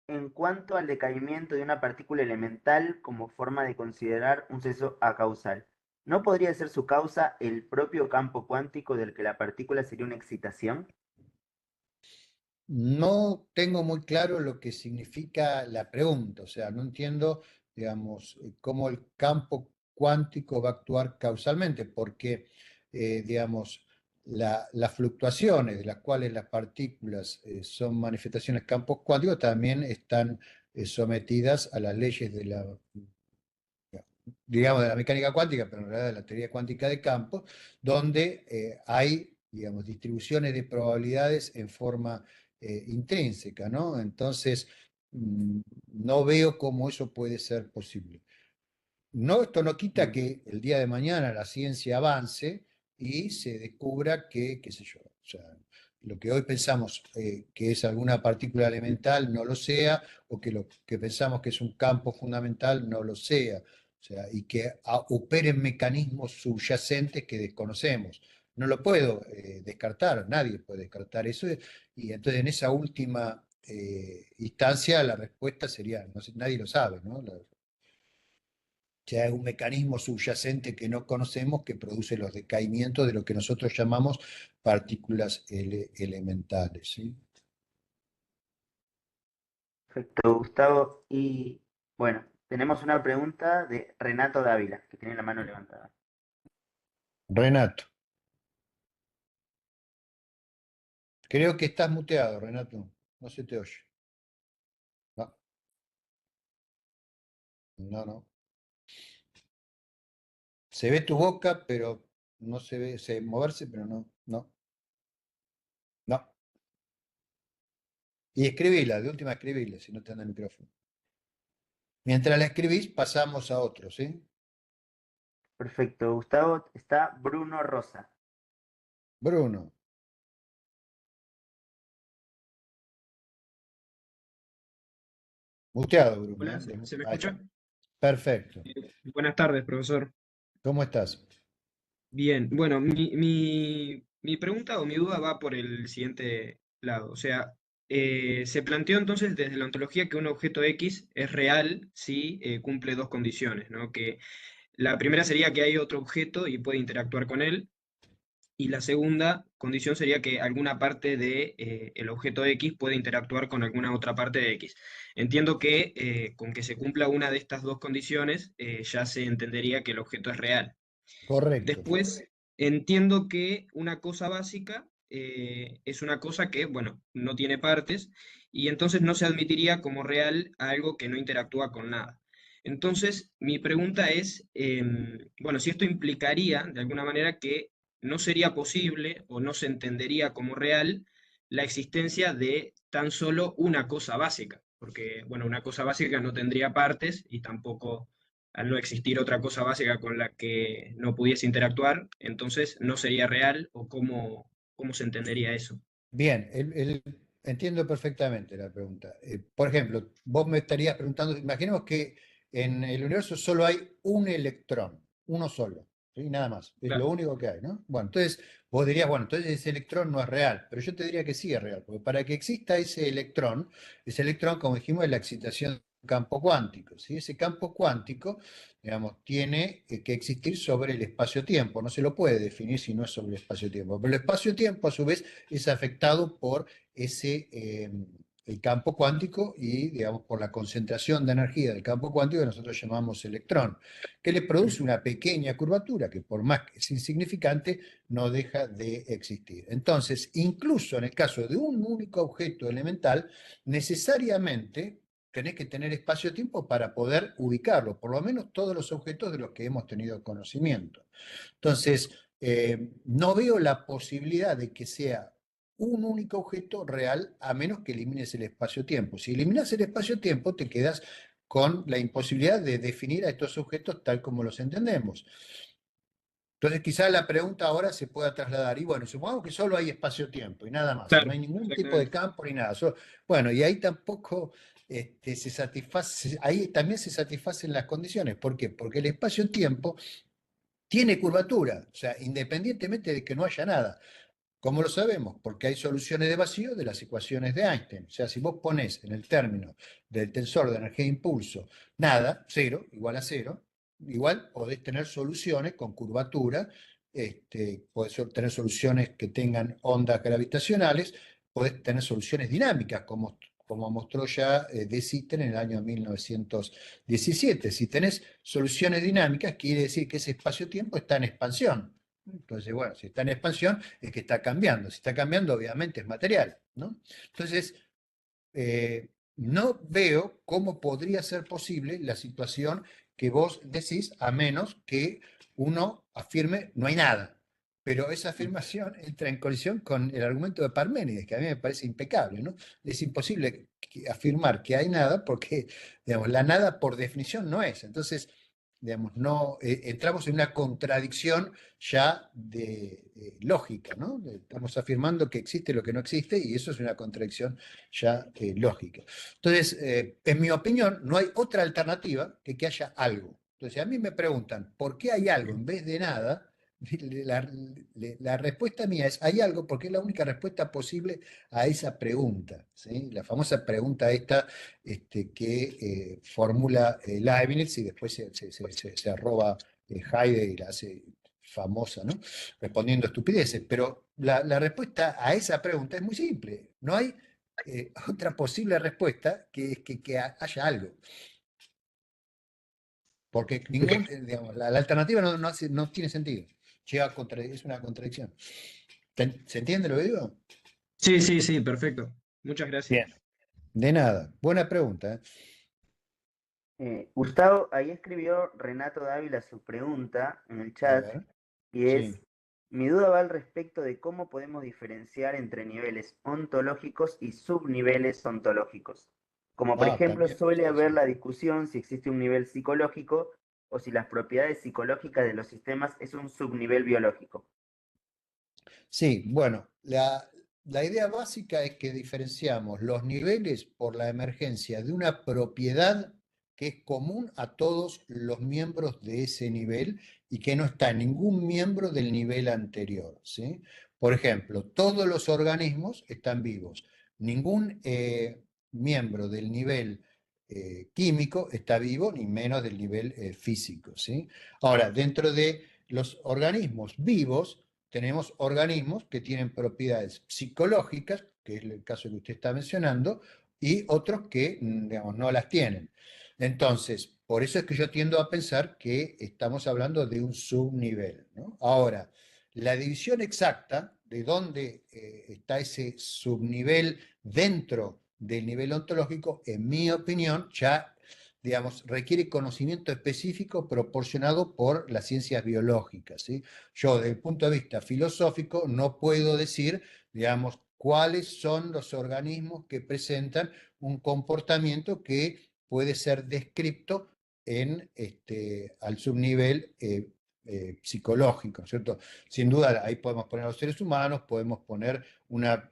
en cuanto al decaimiento de una partícula elemental como forma de considerar un suceso acausal, ¿no podría ser su causa el propio campo cuántico del que la partícula sería una excitación? No tengo muy claro lo que significa la pregunta, o sea, no entiendo, digamos, cómo el campo cuántico va a actuar causalmente, porque, digamos, las fluctuaciones de las cuales las partículas son manifestaciones de campos cuánticos también están sometidas a las leyes de la, digamos, de la mecánica cuántica, pero en realidad de la teoría cuántica de campos, donde hay, digamos, distribuciones de probabilidades en forma intrínseca, ¿no? Entonces, no veo cómo eso puede ser posible. No, esto no quita que el día de mañana la ciencia avance y se descubra que, qué sé yo, o sea, lo que hoy pensamos que es alguna partícula elemental no lo sea, o que lo que pensamos que es un campo fundamental no lo sea, o sea, y que operen mecanismos subyacentes que desconocemos. No lo puedo descartar, nadie puede descartar eso, y entonces en esa última instancia la respuesta sería, no sé, nadie lo sabe, ¿no? Ya es un mecanismo subyacente que no conocemos que produce los decaimientos de lo que nosotros llamamos partículas elementales. ¿Sí? Perfecto, Gustavo. Y bueno, tenemos una pregunta de Renato Dávila, que tiene la mano levantada. Renato, creo que estás muteado, Renato. No se te oye. No, no, no. Se ve tu boca, pero no se ve, se ve moverse, pero no, no, no. Y escribila, de última escribila, si no te anda el micrófono. Mientras la escribís, pasamos a otro, ¿sí? Perfecto, Gustavo. Está Bruno Rosa. Bruno, muteado, Bruno. Hola, ¿Eh? ¿se me Ahí está. escucha? Perfecto. Buenas tardes, profesor. ¿Cómo estás? Bien, bueno, mi pregunta o mi duda va por el siguiente lado. O sea, se planteó entonces desde la ontología que un objeto X es real si cumple dos condiciones, ¿no? Que la primera sería que hay otro objeto y puede interactuar con él. Y la segunda condición sería que alguna parte de el objeto X puede interactuar con alguna otra parte de X. Entiendo que con que se cumpla una de estas dos condiciones, ya se entendería que el objeto es real. Correcto. Después, entiendo que una cosa básica es una cosa que, bueno, no tiene partes y entonces no se admitiría como real algo que no interactúa con nada. Entonces, mi pregunta es, bueno, si esto implicaría de alguna manera que no sería posible o no se entendería como real la existencia de tan solo una cosa básica, porque, bueno, una cosa básica no tendría partes y tampoco al no existir otra cosa básica con la que no pudiese interactuar, entonces no sería real o cómo se entendería eso. Bien, entiendo perfectamente la pregunta. Por ejemplo, vos me estarías preguntando, imaginemos que en el universo solo hay un electrón, uno solo, ¿sí? Nada más, es lo Claro, único que hay, ¿no? Bueno, entonces vos dirías, bueno, entonces ese electrón no es real, pero yo te diría que sí es real, porque para que exista ese electrón, como dijimos, es la excitación de un campo cuántico, ¿sí? Ese campo cuántico, digamos, tiene que existir sobre el espacio-tiempo, no se lo puede definir si no es sobre el espacio-tiempo, pero el espacio-tiempo a su vez es afectado por el campo cuántico y, digamos, por la concentración de energía del campo cuántico que nosotros llamamos electrón, que le produce una pequeña curvatura que por más que es insignificante, no deja de existir. Entonces, incluso en el caso de un único objeto elemental, necesariamente tenés que tener espacio-tiempo para poder ubicarlo, por lo menos todos los objetos de los que hemos tenido conocimiento. Entonces, no veo la posibilidad de que sea un único objeto real a menos que elimines el espacio-tiempo. Si eliminas el espacio-tiempo, te quedas con la imposibilidad de definir a estos objetos tal como los entendemos. Entonces, quizás la pregunta ahora se pueda trasladar, y bueno, supongamos que solo hay espacio-tiempo y nada más, y no claro, hay ningún tipo de exactamente. campo ni nada. Bueno, y ahí tampoco se satisface, ahí también se satisfacen las condiciones. ¿Por qué? Porque el espacio-tiempo tiene curvatura, o sea, independientemente de que no haya nada. ¿Cómo lo sabemos? Porque hay soluciones de vacío de las ecuaciones de Einstein. O sea, si vos pones en el término del tensor de energía e impulso nada, cero, igual a cero, igual podés tener soluciones con curvatura, podés tener soluciones que tengan ondas gravitacionales, podés tener soluciones dinámicas, como mostró ya de Sitter en el año 1917. Si tenés soluciones dinámicas, quiere decir que ese espacio-tiempo está en expansión. Entonces, bueno, si está en expansión es que está cambiando. Si está cambiando, obviamente es material, ¿no? Entonces, no veo cómo podría ser posible la situación que vos decís, a menos que uno afirme no hay nada. Pero esa afirmación entra en colisión con el argumento de Parménides, que a mí me parece impecable, ¿no? Es imposible afirmar que hay nada porque, digamos, la nada por definición no es. Entonces, digamos, no, entramos en una contradicción ya de lógica, ¿no? Estamos afirmando que existe lo que no existe y eso es una contradicción ya lógica. Entonces, en mi opinión, no hay otra alternativa que haya algo. Entonces, a mí me preguntan, ¿por qué hay algo en vez de nada? La, la respuesta mía es, hay algo porque es la única respuesta posible a esa pregunta, ¿sí? La famosa pregunta esta que formula Leibniz y después se arroba Heidegger y la hace famosa, ¿no? Respondiendo estupideces. Pero la respuesta a esa pregunta es muy simple. No hay otra posible respuesta que haya algo. Porque Ok. digamos, la alternativa no tiene sentido. Es una contradicción. ¿Se entiende lo que digo? Sí, sí, sí, perfecto. Muchas gracias. Bien. De nada. Buena pregunta. Gustavo, ahí escribió Renato Dávila su pregunta en el A chat ver. y Sí. es, mi duda va al respecto de cómo podemos diferenciar entre niveles ontológicos y subniveles ontológicos. Como por ejemplo También. suele Sí, haber sí. la discusión si existe un nivel psicológico o si las propiedades psicológicas de los sistemas es un subnivel biológico. Sí, bueno, la idea básica es que diferenciamos los niveles por la emergencia de una propiedad que es común a todos los miembros de ese nivel y que no está en ningún miembro del nivel anterior, ¿sí? Por ejemplo, todos los organismos están vivos. Ningún miembro del nivel químico está vivo, ni menos del nivel físico, ¿sí? Ahora, dentro de los organismos vivos, tenemos organismos que tienen propiedades psicológicas, que es el caso que usted está mencionando, y otros que, digamos, no las tienen. Entonces, por eso es que yo tiendo a pensar que estamos hablando de un subnivel, ¿no? Ahora, la división exacta de dónde está ese subnivel dentro del nivel ontológico, en mi opinión, ya, digamos, requiere conocimiento específico proporcionado por las ciencias biológicas, ¿sí? Yo, desde el punto de vista filosófico, no puedo decir, digamos, cuáles son los organismos que presentan un comportamiento que puede ser descrito en, al subnivel psicológico, ¿cierto? Sin duda, ahí podemos poner a los seres humanos, podemos poner una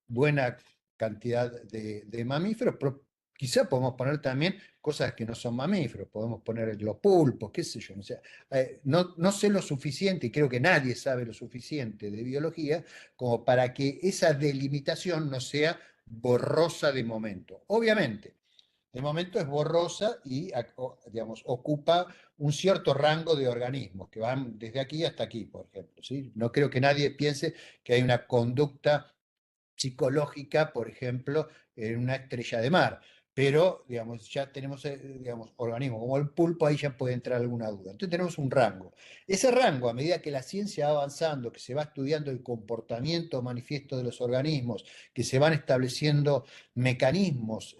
buena cantidad de mamíferos, pero quizá podemos poner también cosas que no son mamíferos, podemos poner los pulpos, qué sé yo, o sea, no sé lo suficiente, y creo que nadie sabe lo suficiente de biología, como para que esa delimitación no sea borrosa de momento. Obviamente, de momento es borrosa y, digamos, ocupa un cierto rango de organismos que van desde aquí hasta aquí, por ejemplo, ¿sí? No creo que nadie piense que hay una conducta psicológica, por ejemplo, en una estrella de mar. Pero, digamos, ya tenemos, digamos, organismos como el pulpo, ahí ya puede entrar alguna duda. Entonces tenemos un rango. Ese rango, a medida que la ciencia va avanzando, que se va estudiando el comportamiento manifiesto de los organismos, que se van estableciendo mecanismos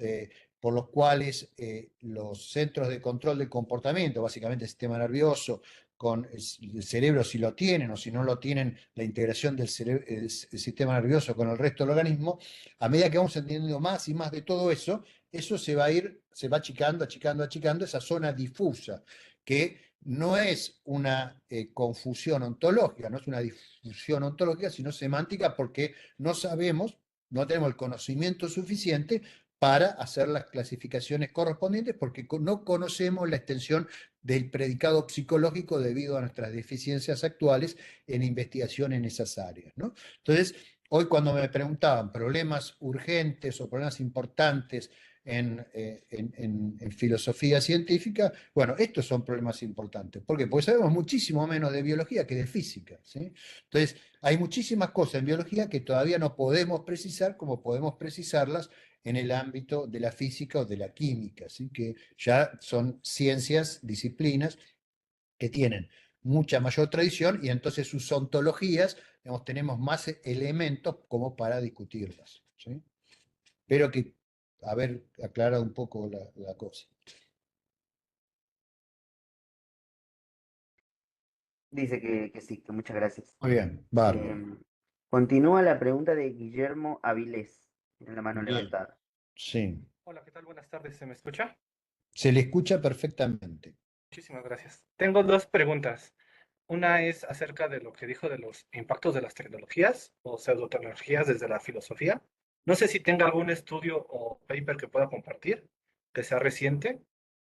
por los cuales los centros de control del comportamiento, básicamente el sistema nervioso, con el cerebro si lo tienen o si no lo tienen, la integración del el sistema nervioso con el resto del organismo, a medida que vamos entendiendo más y más de todo eso, eso se va a ir, se va achicando, achicando, achicando, esa zona difusa, que no es una confusión ontológica, no es una difusión ontológica, sino semántica, porque no sabemos, no tenemos el conocimiento suficiente para hacer las clasificaciones correspondientes, porque no conocemos la extensión del predicado psicológico debido a nuestras deficiencias actuales en investigación en esas áreas, ¿no? Entonces, hoy cuando me preguntaban problemas urgentes o problemas importantes en filosofía científica, bueno, estos son problemas importantes. ¿Por qué? Porque sabemos muchísimo menos de biología que de física, ¿sí? Entonces, hay muchísimas cosas en biología que todavía no podemos precisar como podemos precisarlas en el ámbito de la física o de la química, ¿sí? Que ya son ciencias, disciplinas que tienen mucha mayor tradición y entonces sus ontologías, digamos, tenemos más elementos como para discutirlas, ¿sí? Espero que haber aclarado un poco la cosa. Dice que sí, que muchas gracias. Muy bien, bárbaro. Continúa la pregunta de Guillermo Avilés, tiene la mano Bien, levantada. sí. Hola, ¿qué tal? Buenas tardes, ¿se me escucha? Se le escucha perfectamente. Muchísimas gracias. Tengo dos preguntas. Una es acerca de lo que dijo de los impactos de las tecnologías o pseudotecnologías desde la filosofía. No sé si tenga algún estudio o paper que pueda compartir, que sea reciente,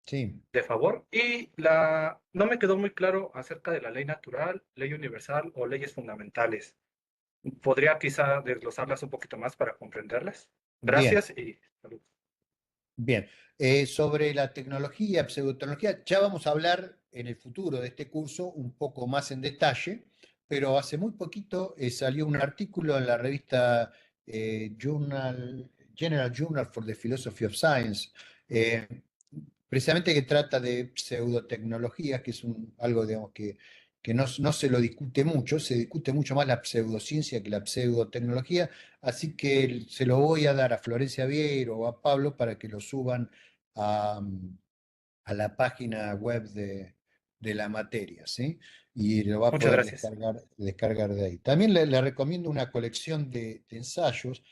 Sí. de favor. Y no me quedó muy claro acerca de la ley natural, ley universal o leyes fundamentales. ¿Podría quizá desglosarlas un poquito más para comprenderlas? Bien. Gracias y saludos. Bien, sobre la tecnología, pseudotecnología, ya vamos a hablar en el futuro de este curso un poco más en detalle, pero hace muy poquito salió un artículo en la revista General Journal for the Philosophy of Science, eh, precisamente que trata de pseudotecnología, que es algo, digamos, que no se lo discute mucho, se discute mucho más la pseudociencia que la pseudotecnología. Así que se lo voy a dar a Florencia Viero o a Pablo para que lo suban a la página web de la materia, ¿sí? Y lo va a Muchas poder gracias. descargar de ahí. También le recomiendo una colección de ensayos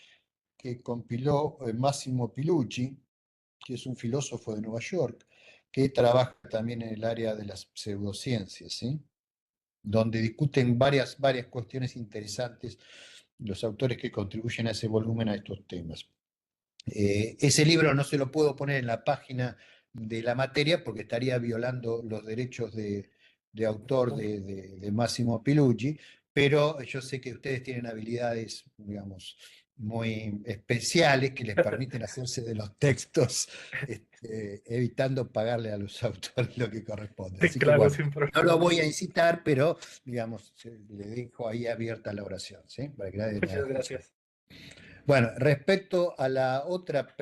que compiló Massimo Pilucci, que es un filósofo de Nueva York, que trabaja también en el área de las pseudociencias, ¿sí? Donde discuten varias cuestiones interesantes los autores que contribuyen a ese volumen a estos temas. Ese libro no se lo puedo poner en la página de la materia porque estaría violando los derechos de autor de Massimo Pilucci, pero yo sé que ustedes tienen habilidades, digamos, muy especiales que les permiten hacerse de los textos, evitando pagarle a los autores lo que corresponde. Sí, Así que claro, bueno, sin no problema. lo voy a incitar, pero digamos, le dejo ahí abierta la oración, ¿sí? Para que nadie me Muchas acuse. gracias. Bueno, respecto a la otra,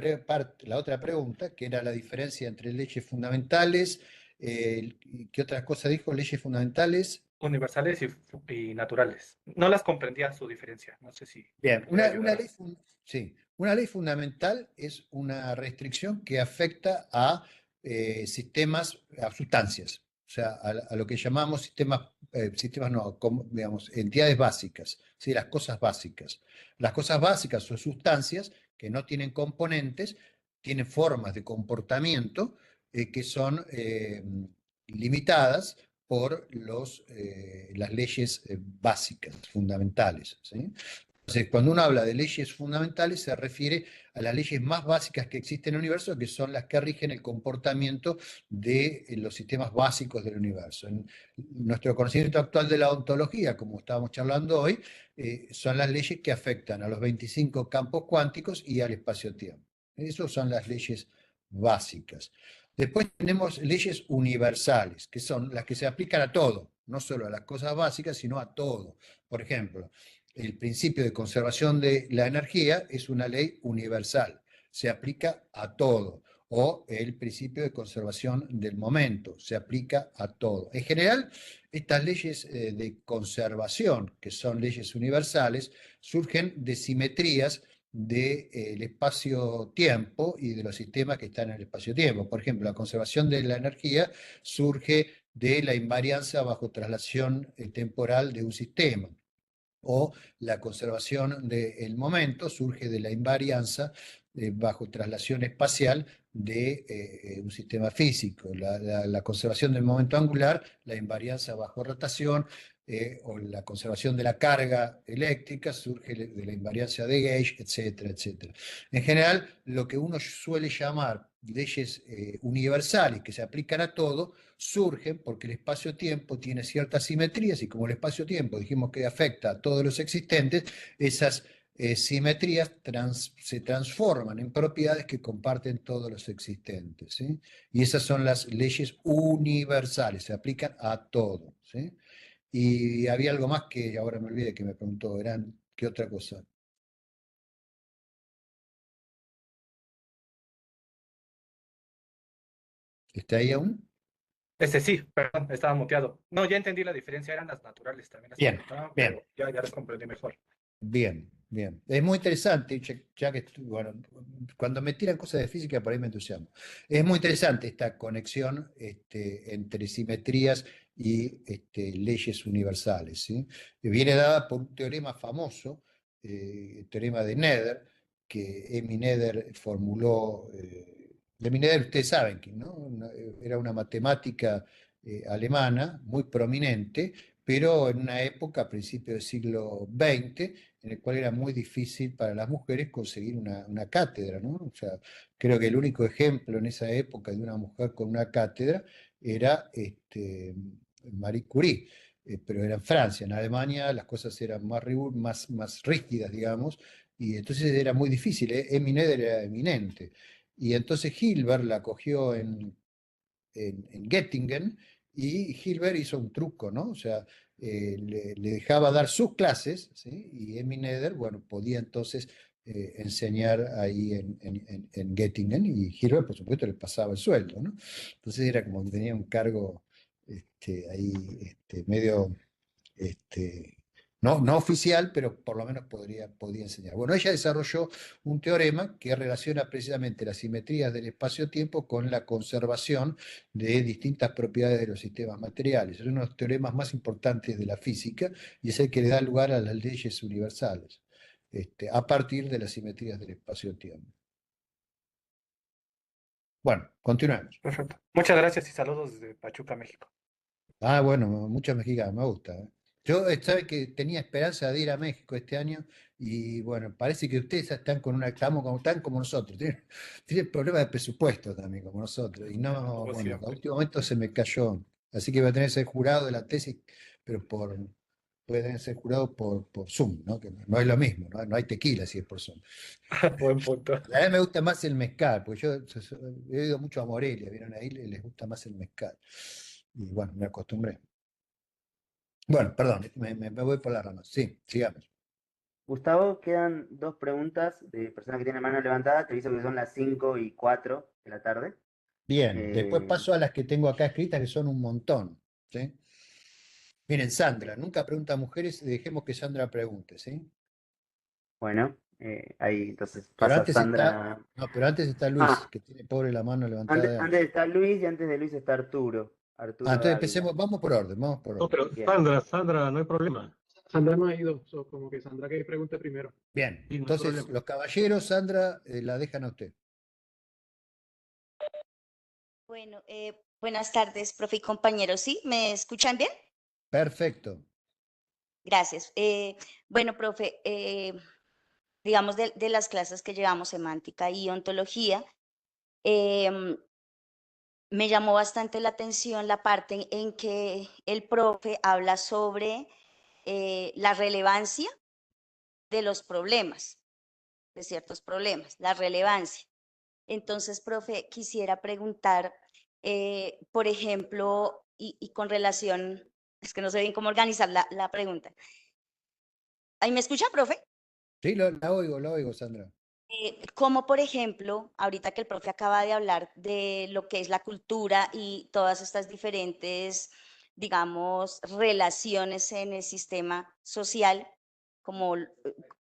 la otra pregunta, que era la diferencia entre leyes fundamentales, ¿qué otra cosa dijo? Leyes fundamentales. Universales y naturales. No las comprendía su diferencia. No sé si Bien, puede una ayudar. ley, sí, una ley fundamental es una restricción que afecta a sistemas, a sustancias, o sea, a lo que llamamos sistemas, sistemas no, digamos, entidades básicas, ¿sí? Las cosas básicas. Las cosas básicas son sustancias que no tienen componentes, tienen formas de comportamiento que son limitadas por las leyes básicas, fundamentales, ¿sí? Entonces, cuando uno habla de leyes fundamentales, se refiere a las leyes más básicas que existen en el universo, que son las que rigen el comportamiento de los sistemas básicos del universo. En nuestro conocimiento actual de la ontología, como estábamos charlando hoy, son las leyes que afectan a los 25 campos cuánticos y al espacio-tiempo. Esas son las leyes básicas. Después tenemos leyes universales, que son las que se aplican a todo, no solo a las cosas básicas, sino a todo. Por ejemplo, el principio de conservación de la energía es una ley universal, se aplica a todo. O el principio de conservación del momento, se aplica a todo. En general, estas leyes de conservación, que son leyes universales, surgen de simetrías del espacio-tiempo y de los sistemas que están en el espacio-tiempo. Por ejemplo, la conservación de la energía surge de la invarianza bajo traslación temporal de un sistema, o la conservación del momento surge de la invarianza bajo traslación espacial de un sistema físico. La conservación del momento angular, la invarianza bajo rotación, o la conservación de la carga eléctrica surge de la invarianza de gauge, etcétera, etcétera. En general, lo que uno suele llamar leyes universales que se aplican a todo, surgen porque el espacio-tiempo tiene ciertas simetrías y como el espacio-tiempo dijimos que afecta a todos los existentes, esas simetrías se transforman en propiedades que comparten todos los existentes, ¿sí? Y esas son las leyes universales, se aplican a todo, ¿sí? Y había algo más que ahora me olvidé que me preguntó, ¿qué otra cosa? ¿Está ahí aún? Sí, perdón, estaba muteado. No, ya entendí la diferencia, eran las naturales también las que Bien, faltaban, bien. pero ya las comprendí mejor. Bien, bien. Es muy interesante, ya que, bueno, cuando me tiran cosas de física, por ahí me entusiasmo. Es muy interesante esta conexión entre simetrías y leyes universales, ¿sí? Viene dada por un teorema famoso, el teorema de Nether, que Emmy Nether formuló. Emmy Nether, ustedes saben que, ¿no? Era una matemática alemana muy prominente, pero en una época, a principios del siglo XX, en el cual era muy difícil para las mujeres conseguir una cátedra, ¿no? O sea, creo que el único ejemplo en esa época de una mujer con una cátedra era Marie Curie, pero era en Francia. En Alemania las cosas eran más rígidas, digamos, y entonces era muy difícil. Emmy Noether era eminente. Y entonces Hilbert la cogió en Göttingen, y Hilbert hizo un truco, ¿no? O sea, le dejaba dar sus clases, ¿sí? Y Emmy Noether, bueno, podía entonces enseñar ahí en Göttingen, y Hilbert, por supuesto, le pasaba el sueldo, ¿no? Entonces era como que tenía un cargo ahí medio este, no oficial, pero por lo menos podía enseñar. Bueno, ella desarrolló un teorema que relaciona precisamente las simetrías del espacio-tiempo con la conservación de distintas propiedades de los sistemas materiales. Es uno de los teoremas más importantes de la física y es el que le da lugar a las leyes universales, a partir de las simetrías del espacio-tiempo. Bueno, continuemos. Perfecto. Muchas gracias y saludos desde Pachuca, México. Ah, bueno, muchos mexicanos, me gusta. Yo, sabe que tenía esperanza de ir a México este año y bueno, parece que ustedes están como nosotros, tienen problemas de presupuesto también como nosotros y no, Como bueno, a siempre. último momento se me cayó, así que voy a tener que ser jurado de la tesis, pero pueden ser jurados por Zoom, ¿no? Que no es lo mismo, ¿no? No hay tequila si es por Zoom. Buen punto. A mí me gusta más el mezcal, porque yo he ido mucho a Morelia, ¿vieron ahí? Les gusta más el mezcal. Y bueno, me acostumbré. Bueno, perdón, me voy por la rama. Sí, sigamos. Gustavo, quedan dos preguntas de personas que tienen mano levantada. Te aviso que son las 5:04 de la tarde. Bien, después Eh, paso a las que tengo acá escritas, que son un montón, ¿sí? Miren, Sandra, nunca pregunta a mujeres, dejemos que Sandra pregunte, ¿sí? bueno, ahí entonces Pero pasa antes está, Sandra. no, pero antes está Luis, Ah, que tiene pobre la mano levantada antes, de antes antes. está Luis y antes de Luis está Arturo. Arturo Entonces Dávila. empecemos, vamos por orden, vamos por No, orden. pero Bien. Sandra, no hay problema. Sandra no ha ido, como que Sandra que pregunte primero. Bien, Sí, no hay entonces problema. los caballeros, Sandra, la dejan a usted. Bueno, buenas tardes, profe y compañeros. ¿Sí? ¿Me escuchan bien? Perfecto. Gracias. Bueno, profe, digamos de las clases que llevamos semántica y ontología, em, me llamó bastante la atención la parte en que el profe habla sobre la relevancia de los problemas, de ciertos problemas, la relevancia. Entonces, profe, quisiera preguntar, por ejemplo, y con relación, es que no sé bien cómo organizar la pregunta. ¿Ahí me escucha, profe? Sí, la oigo, Sandra. Como por ejemplo, ahorita que el profe acaba de hablar de lo que es la cultura y todas estas diferentes, digamos, relaciones en el sistema social, como,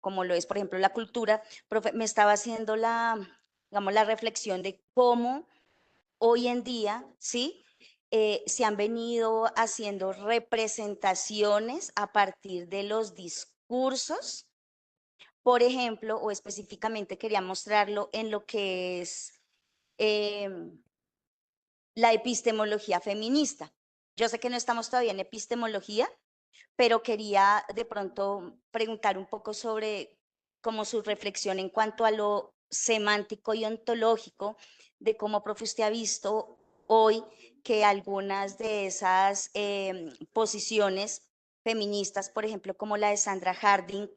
como lo es, por ejemplo, la cultura, profe, me estaba haciendo digamos, la reflexión de cómo hoy en día, ¿sí? Se han venido haciendo representaciones a partir de los discursos, por ejemplo, o específicamente quería mostrarlo en lo que es la epistemología feminista. Yo sé que no estamos todavía en epistemología, pero quería de pronto preguntar un poco sobre como su reflexión en cuanto a lo semántico y ontológico, de cómo, profe, usted ha visto hoy que algunas de esas posiciones feministas, por ejemplo, como la de Sandra Harding,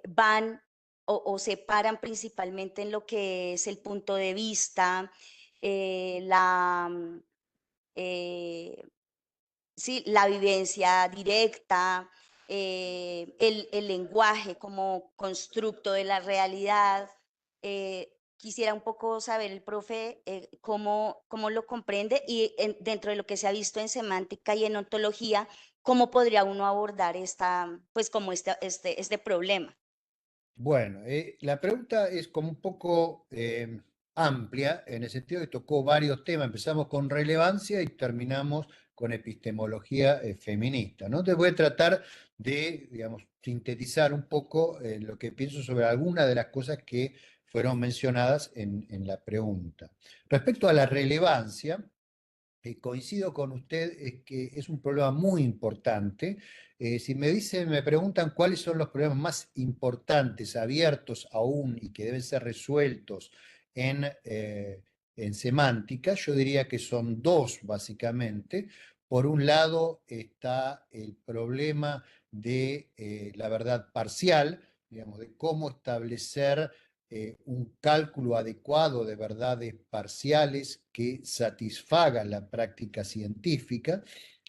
van o se paran principalmente en lo que es el punto de vista, eh, sí, la vivencia directa, el lenguaje como constructo de la realidad. Quisiera un poco saber el profe cómo lo comprende y dentro de lo que se ha visto en semántica y en ontología, cómo podría uno abordar pues como este problema. Bueno, la pregunta es como un poco amplia, en el sentido que tocó varios temas. Empezamos con relevancia y terminamos con epistemología feminista, ¿no? Entonces voy a tratar de, digamos, sintetizar un poco lo que pienso sobre algunas de las cosas que fueron mencionadas en la pregunta. Respecto a la relevancia, coincido con usted, es que es un problema muy importante. Si me preguntan cuáles son los problemas más importantes, abiertos aún y que deben ser resueltos en semántica, yo diría que son dos, básicamente. Por un lado está el problema de la verdad parcial, digamos, de cómo establecer un cálculo adecuado de verdades parciales que satisfagan la práctica científica.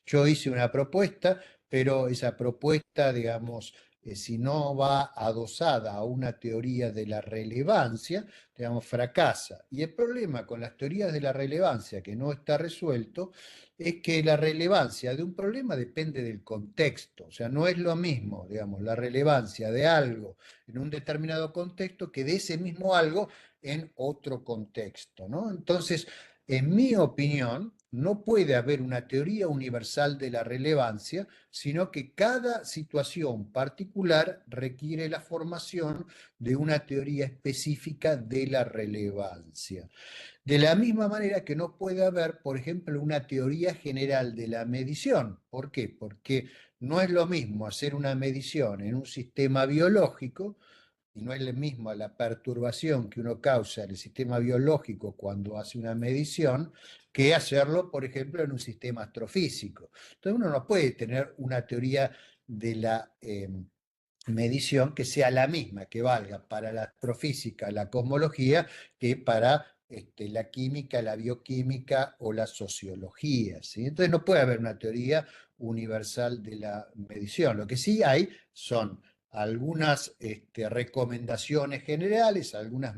Yo hice una propuesta, pero esa propuesta, digamos, si no va adosada a una teoría de la relevancia, digamos, fracasa. Y el problema con las teorías de la relevancia que no está resuelto es que la relevancia de un problema depende del contexto, o sea, no es lo mismo, digamos, la relevancia de algo en un determinado contexto que de ese mismo algo en otro contexto, ¿no? Entonces, en mi opinión, no puede haber una teoría universal de la relevancia, sino que cada situación particular requiere la formación de una teoría específica de la relevancia. De la misma manera que no puede haber, por ejemplo, una teoría general de la medición. ¿Por qué? Porque no es lo mismo hacer una medición en un sistema biológico y no es lo mismo la perturbación que uno causa en el sistema biológico cuando hace una medición que hacerlo, por ejemplo, en un sistema astrofísico. Entonces uno no puede tener una teoría de la medición que sea la misma, que valga para la astrofísica, la cosmología, que para la química, la bioquímica o la sociología, ¿sí? Entonces no puede haber una teoría universal de la medición. Lo que sí hay son algunas recomendaciones generales, algunas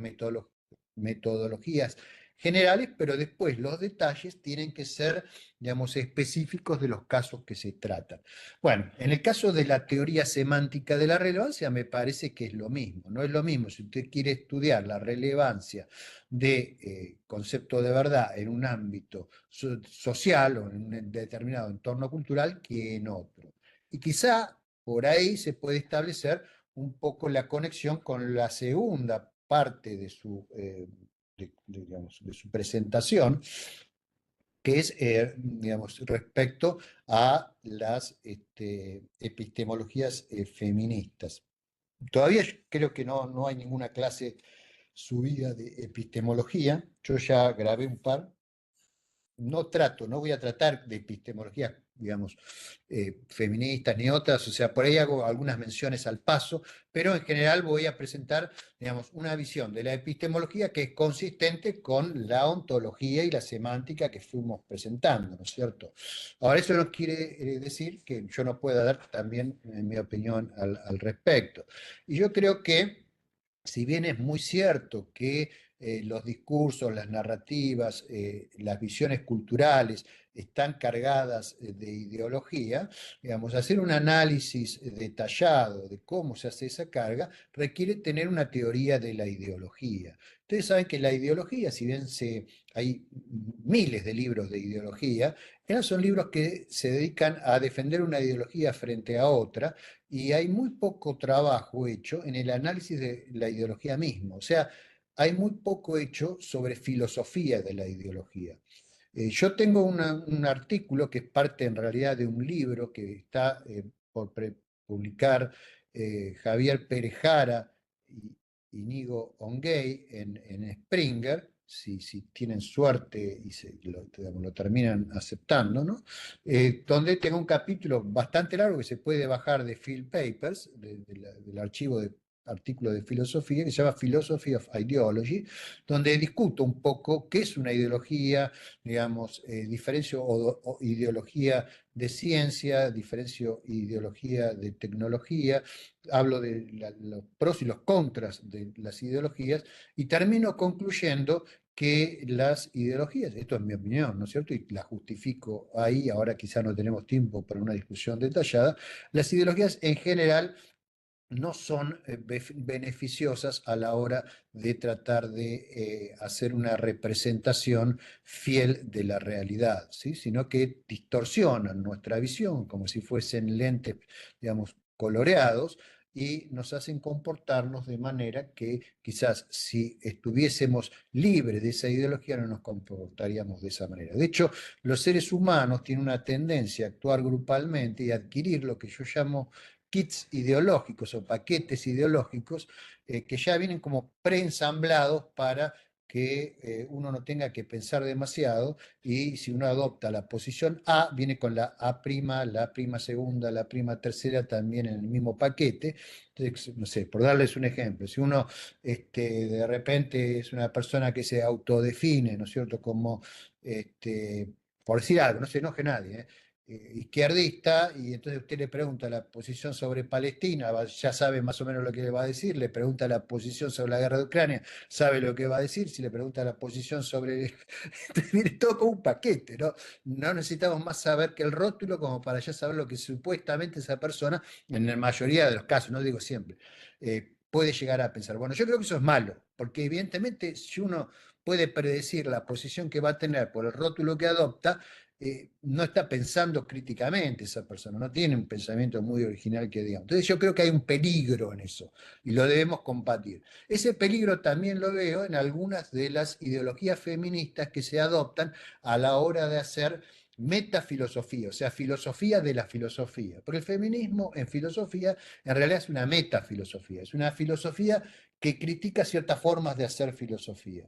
metodologías generales, pero después los detalles tienen que ser, digamos, específicos de los casos que se tratan. Bueno, en el caso de la teoría semántica de la relevancia, me parece que es lo mismo. No es lo mismo si usted quiere estudiar la relevancia de concepto de verdad en un ámbito social o en un determinado entorno cultural que en otro. Y quizá por ahí se puede establecer un poco la conexión con la segunda parte de su, digamos, de su presentación, que es, digamos, respecto a las epistemologías feministas. Todavía creo que no hay ninguna clase subida de epistemología. Yo ya grabé un par. No voy a tratar de epistemologías, digamos, feministas ni otras, o sea, por ahí hago algunas menciones al paso, pero en general voy a presentar, digamos, una visión de la epistemología que es consistente con la ontología y la semántica que fuimos presentando, ¿no es cierto? Ahora, eso no quiere decir que yo no pueda dar también mi opinión al respecto. Y yo creo que, si bien es muy cierto que los discursos, las narrativas, las visiones culturales están cargadas de ideología, digamos, hacer un análisis detallado de cómo se hace esa carga requiere tener una teoría de la ideología. Ustedes saben que la ideología, si bien hay miles de libros de ideología, son libros que se dedican a defender una ideología frente a otra, y hay muy poco trabajo hecho en el análisis de la ideología misma. O sea, hay muy poco hecho sobre filosofía de la ideología. Yo tengo un artículo que es parte en realidad de un libro que está por publicar Javier Pérez Jara y Íñigo Ongay en Springer, si tienen suerte y digamos, lo terminan aceptando, ¿no? Donde tengo un capítulo bastante largo que se puede bajar de Field Papers, del archivo de artículo de filosofía, que se llama Philosophy of Ideology, donde discuto un poco qué es una ideología, digamos, diferencio ideología de ciencia, diferencio ideología de tecnología, hablo de los pros y los contras de las ideologías, y termino concluyendo que las ideologías, esto es mi opinión, ¿no es cierto? Y la justifico ahí, ahora quizá no tenemos tiempo para una discusión detallada, las ideologías en general no son beneficiosas a la hora de tratar de hacer una representación fiel de la realidad, ¿sí? Sino que distorsionan nuestra visión como si fuesen lentes, digamos, coloreados, y nos hacen comportarnos de manera que quizás si estuviésemos libres de esa ideología no nos comportaríamos de esa manera. De hecho, los seres humanos tienen una tendencia a actuar grupalmente y a adquirir lo que yo llamo kits ideológicos o paquetes ideológicos que ya vienen como preensamblados para que uno no tenga que pensar demasiado, y si uno adopta la posición A, viene con la A', la prima segunda, la prima tercera también en el mismo paquete. Entonces, no sé, por darles un ejemplo, si uno de repente es una persona que se autodefine, ¿no es cierto?, como, por decir algo, no se enoje nadie, izquierdista, y entonces usted le pregunta la posición sobre Palestina, ya sabe más o menos lo que le va a decir, le pregunta la posición sobre la guerra de Ucrania, sabe lo que va a decir, si le pregunta la posición sobre... Viene todo como un paquete, ¿no? No necesitamos más saber que el rótulo como para ya saber lo que supuestamente esa persona, en la mayoría de los casos, no digo siempre, puede llegar a pensar. Bueno, yo creo que eso es malo, porque evidentemente si uno puede predecir la posición que va a tener por el rótulo que adopta, no está pensando críticamente esa persona, no tiene un pensamiento muy original que digamos. Entonces yo creo que hay un peligro en eso y lo debemos combatir. Ese peligro también lo veo en algunas de las ideologías feministas que se adoptan a la hora de hacer metafilosofía, o sea, filosofía de la filosofía. Porque el feminismo en filosofía en realidad es una metafilosofía, es una filosofía que critica ciertas formas de hacer filosofía.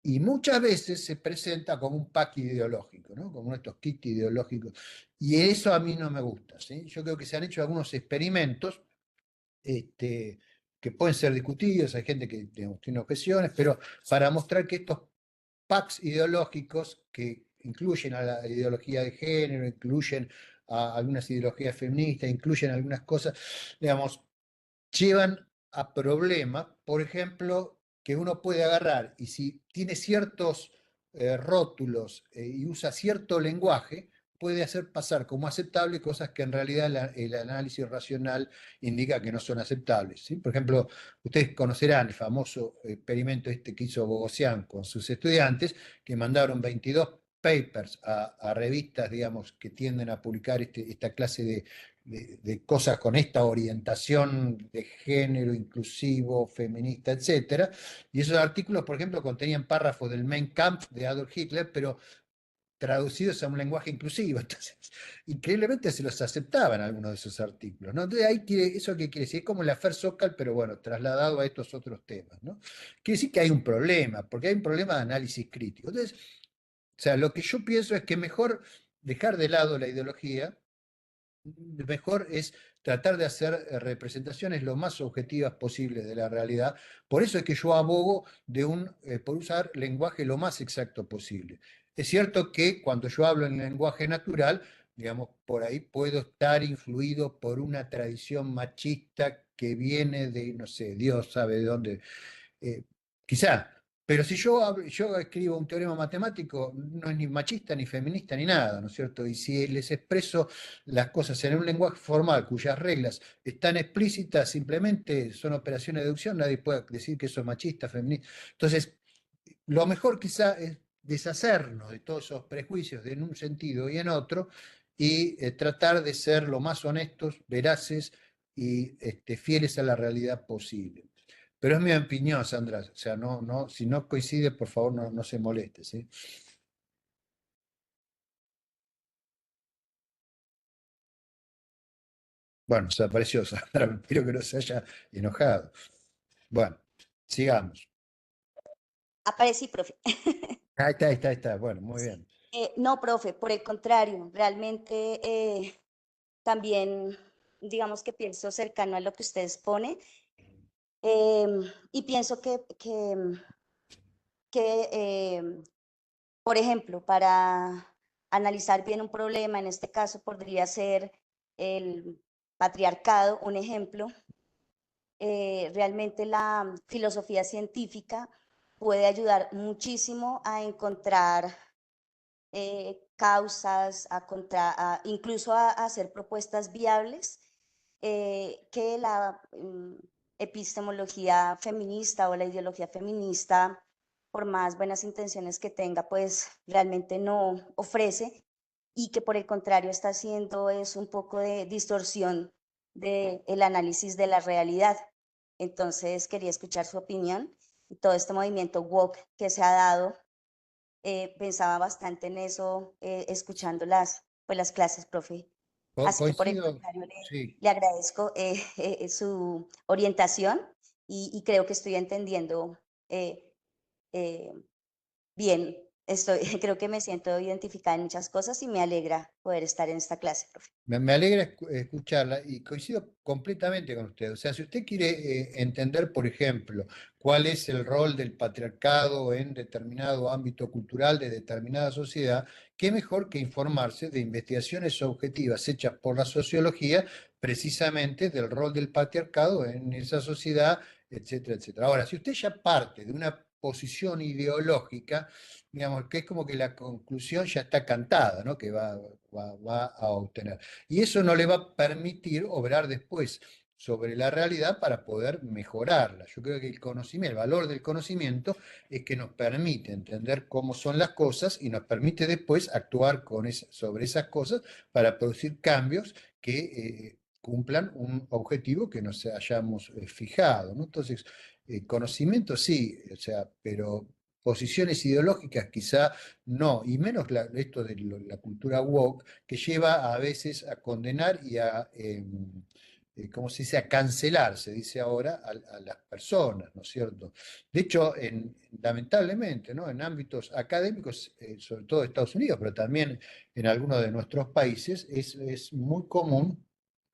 y muchas veces se presenta como un pack ideológico, ¿no? Como uno de estos kits ideológicos. Y eso a mí no me gusta, ¿sí? Yo creo que se han hecho algunos experimentos que pueden ser discutidos, hay gente que digamos, tiene objeciones, pero para mostrar que estos packs ideológicos que incluyen a la ideología de género, incluyen a algunas ideologías feministas, incluyen algunas cosas, digamos, llevan a problemas, por ejemplo, que uno puede agarrar y si tiene ciertos rótulos y usa cierto lenguaje, puede hacer pasar como aceptable cosas que en realidad el análisis racional indica que no son aceptables, ¿sí? Por ejemplo, ustedes conocerán el famoso experimento este que hizo Bogosian con sus estudiantes, que mandaron 22 papers a revistas, digamos, que tienden a publicar esta clase de cosas con esta orientación de género inclusivo, feminista, etcétera. Y esos artículos, por ejemplo, contenían párrafos del Mein Kampf de Adolf Hitler, pero traducidos a un lenguaje inclusivo. Entonces, increíblemente se los aceptaban algunos de esos artículos, ¿no? Entonces, ¿eso qué quiere decir? Es como el Afer Sokal, pero bueno, trasladado a estos otros temas, ¿no? Quiere decir que hay un problema, porque hay un problema de análisis crítico. Entonces, o sea, lo que yo pienso es que mejor dejar de lado la ideología, mejor es tratar de hacer representaciones lo más objetivas posibles de la realidad. Por eso es que yo abogo por usar lenguaje lo más exacto posible. Es cierto que cuando yo hablo en lenguaje natural, digamos, por ahí puedo estar influido por una tradición machista que viene de, no sé, Dios sabe de dónde, eh, quizá, pero si yo escribo un teorema matemático, no es ni machista, ni feminista, ni nada, ¿no es cierto? Y si les expreso las cosas en un lenguaje formal cuyas reglas están explícitas, simplemente son operaciones de deducción, nadie puede decir que eso es machista, feminista. Entonces, lo mejor quizá es deshacernos de todos esos prejuicios en un sentido y en otro y tratar de ser lo más honestos, veraces y fieles a la realidad posible. Pero es mi opinión, Sandra. O sea, si no coincide, por favor, no se moleste, ¿sí? Bueno, se apareció Sandra, espero que no se haya enojado. Bueno, sigamos. Aparecí, profe. Ahí está. Bueno, muy bien. No, profe, por el contrario, realmente también, digamos que pienso cercano a lo que usted expone y pienso que por ejemplo, para analizar bien un problema, en este caso podría ser el patriarcado, un ejemplo, realmente la filosofía científica puede ayudar muchísimo a encontrar causas, incluso a hacer propuestas viables que la epistemología feminista o la ideología feminista, por más buenas intenciones que tenga, pues realmente no ofrece y que por el contrario está haciendo es un poco de distorsión del análisis de la realidad. Entonces quería escuchar su opinión y todo este movimiento woke que se ha dado. Pensaba bastante en eso escuchando pues, las clases, profe. Así que por el Coincido, contrario sí. le agradezco su orientación y creo que estoy entendiendo eh, eh, bien. Creo que me siento identificada en muchas cosas y me alegra poder estar en esta clase, profe. Me alegra escucharla y coincido completamente con usted. O sea, si usted quiere entender, por ejemplo, cuál es el rol del patriarcado en determinado ámbito cultural de determinada sociedad, qué mejor que informarse de investigaciones objetivas hechas por la sociología, precisamente del rol del patriarcado en esa sociedad, etcétera, etcétera. Ahora, si usted ya parte de una posición ideológica, digamos, que es como que la conclusión ya está cantada, ¿no? Que va a obtener. Y eso no le va a permitir obrar después sobre la realidad para poder mejorarla. Yo creo que el conocimiento, el valor del conocimiento es que nos permite entender cómo son las cosas y nos permite después actuar sobre esas cosas para producir cambios que cumplan un objetivo que nos hayamos fijado, ¿no? Entonces, conocimiento sí, o sea, pero posiciones ideológicas quizá no, y menos esto de la cultura woke, que lleva a veces a condenar y a como se dice, a cancelar, se dice ahora, a las personas, ¿no es cierto? De hecho, lamentablemente, ¿no? En ámbitos académicos, sobre todo de Estados Unidos, pero también en algunos de nuestros países, es muy común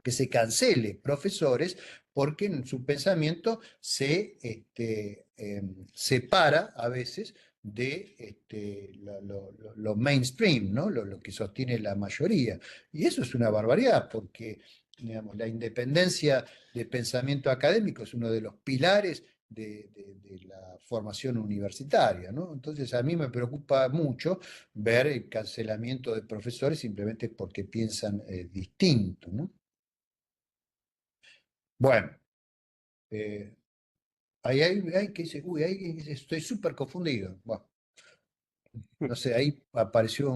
que se cancele profesores porque en su pensamiento se separa a veces de lo mainstream, ¿no? Lo que sostiene la mayoría. Y eso es una barbaridad, porque digamos, la independencia de pensamiento académico es uno de los pilares de la formación universitaria, ¿no? Entonces a mí me preocupa mucho ver el cancelamiento de profesores simplemente porque piensan distinto, ¿no? Bueno, hay que dice, uy, ahí estoy súper confundido. Bueno, no sé, ahí apareció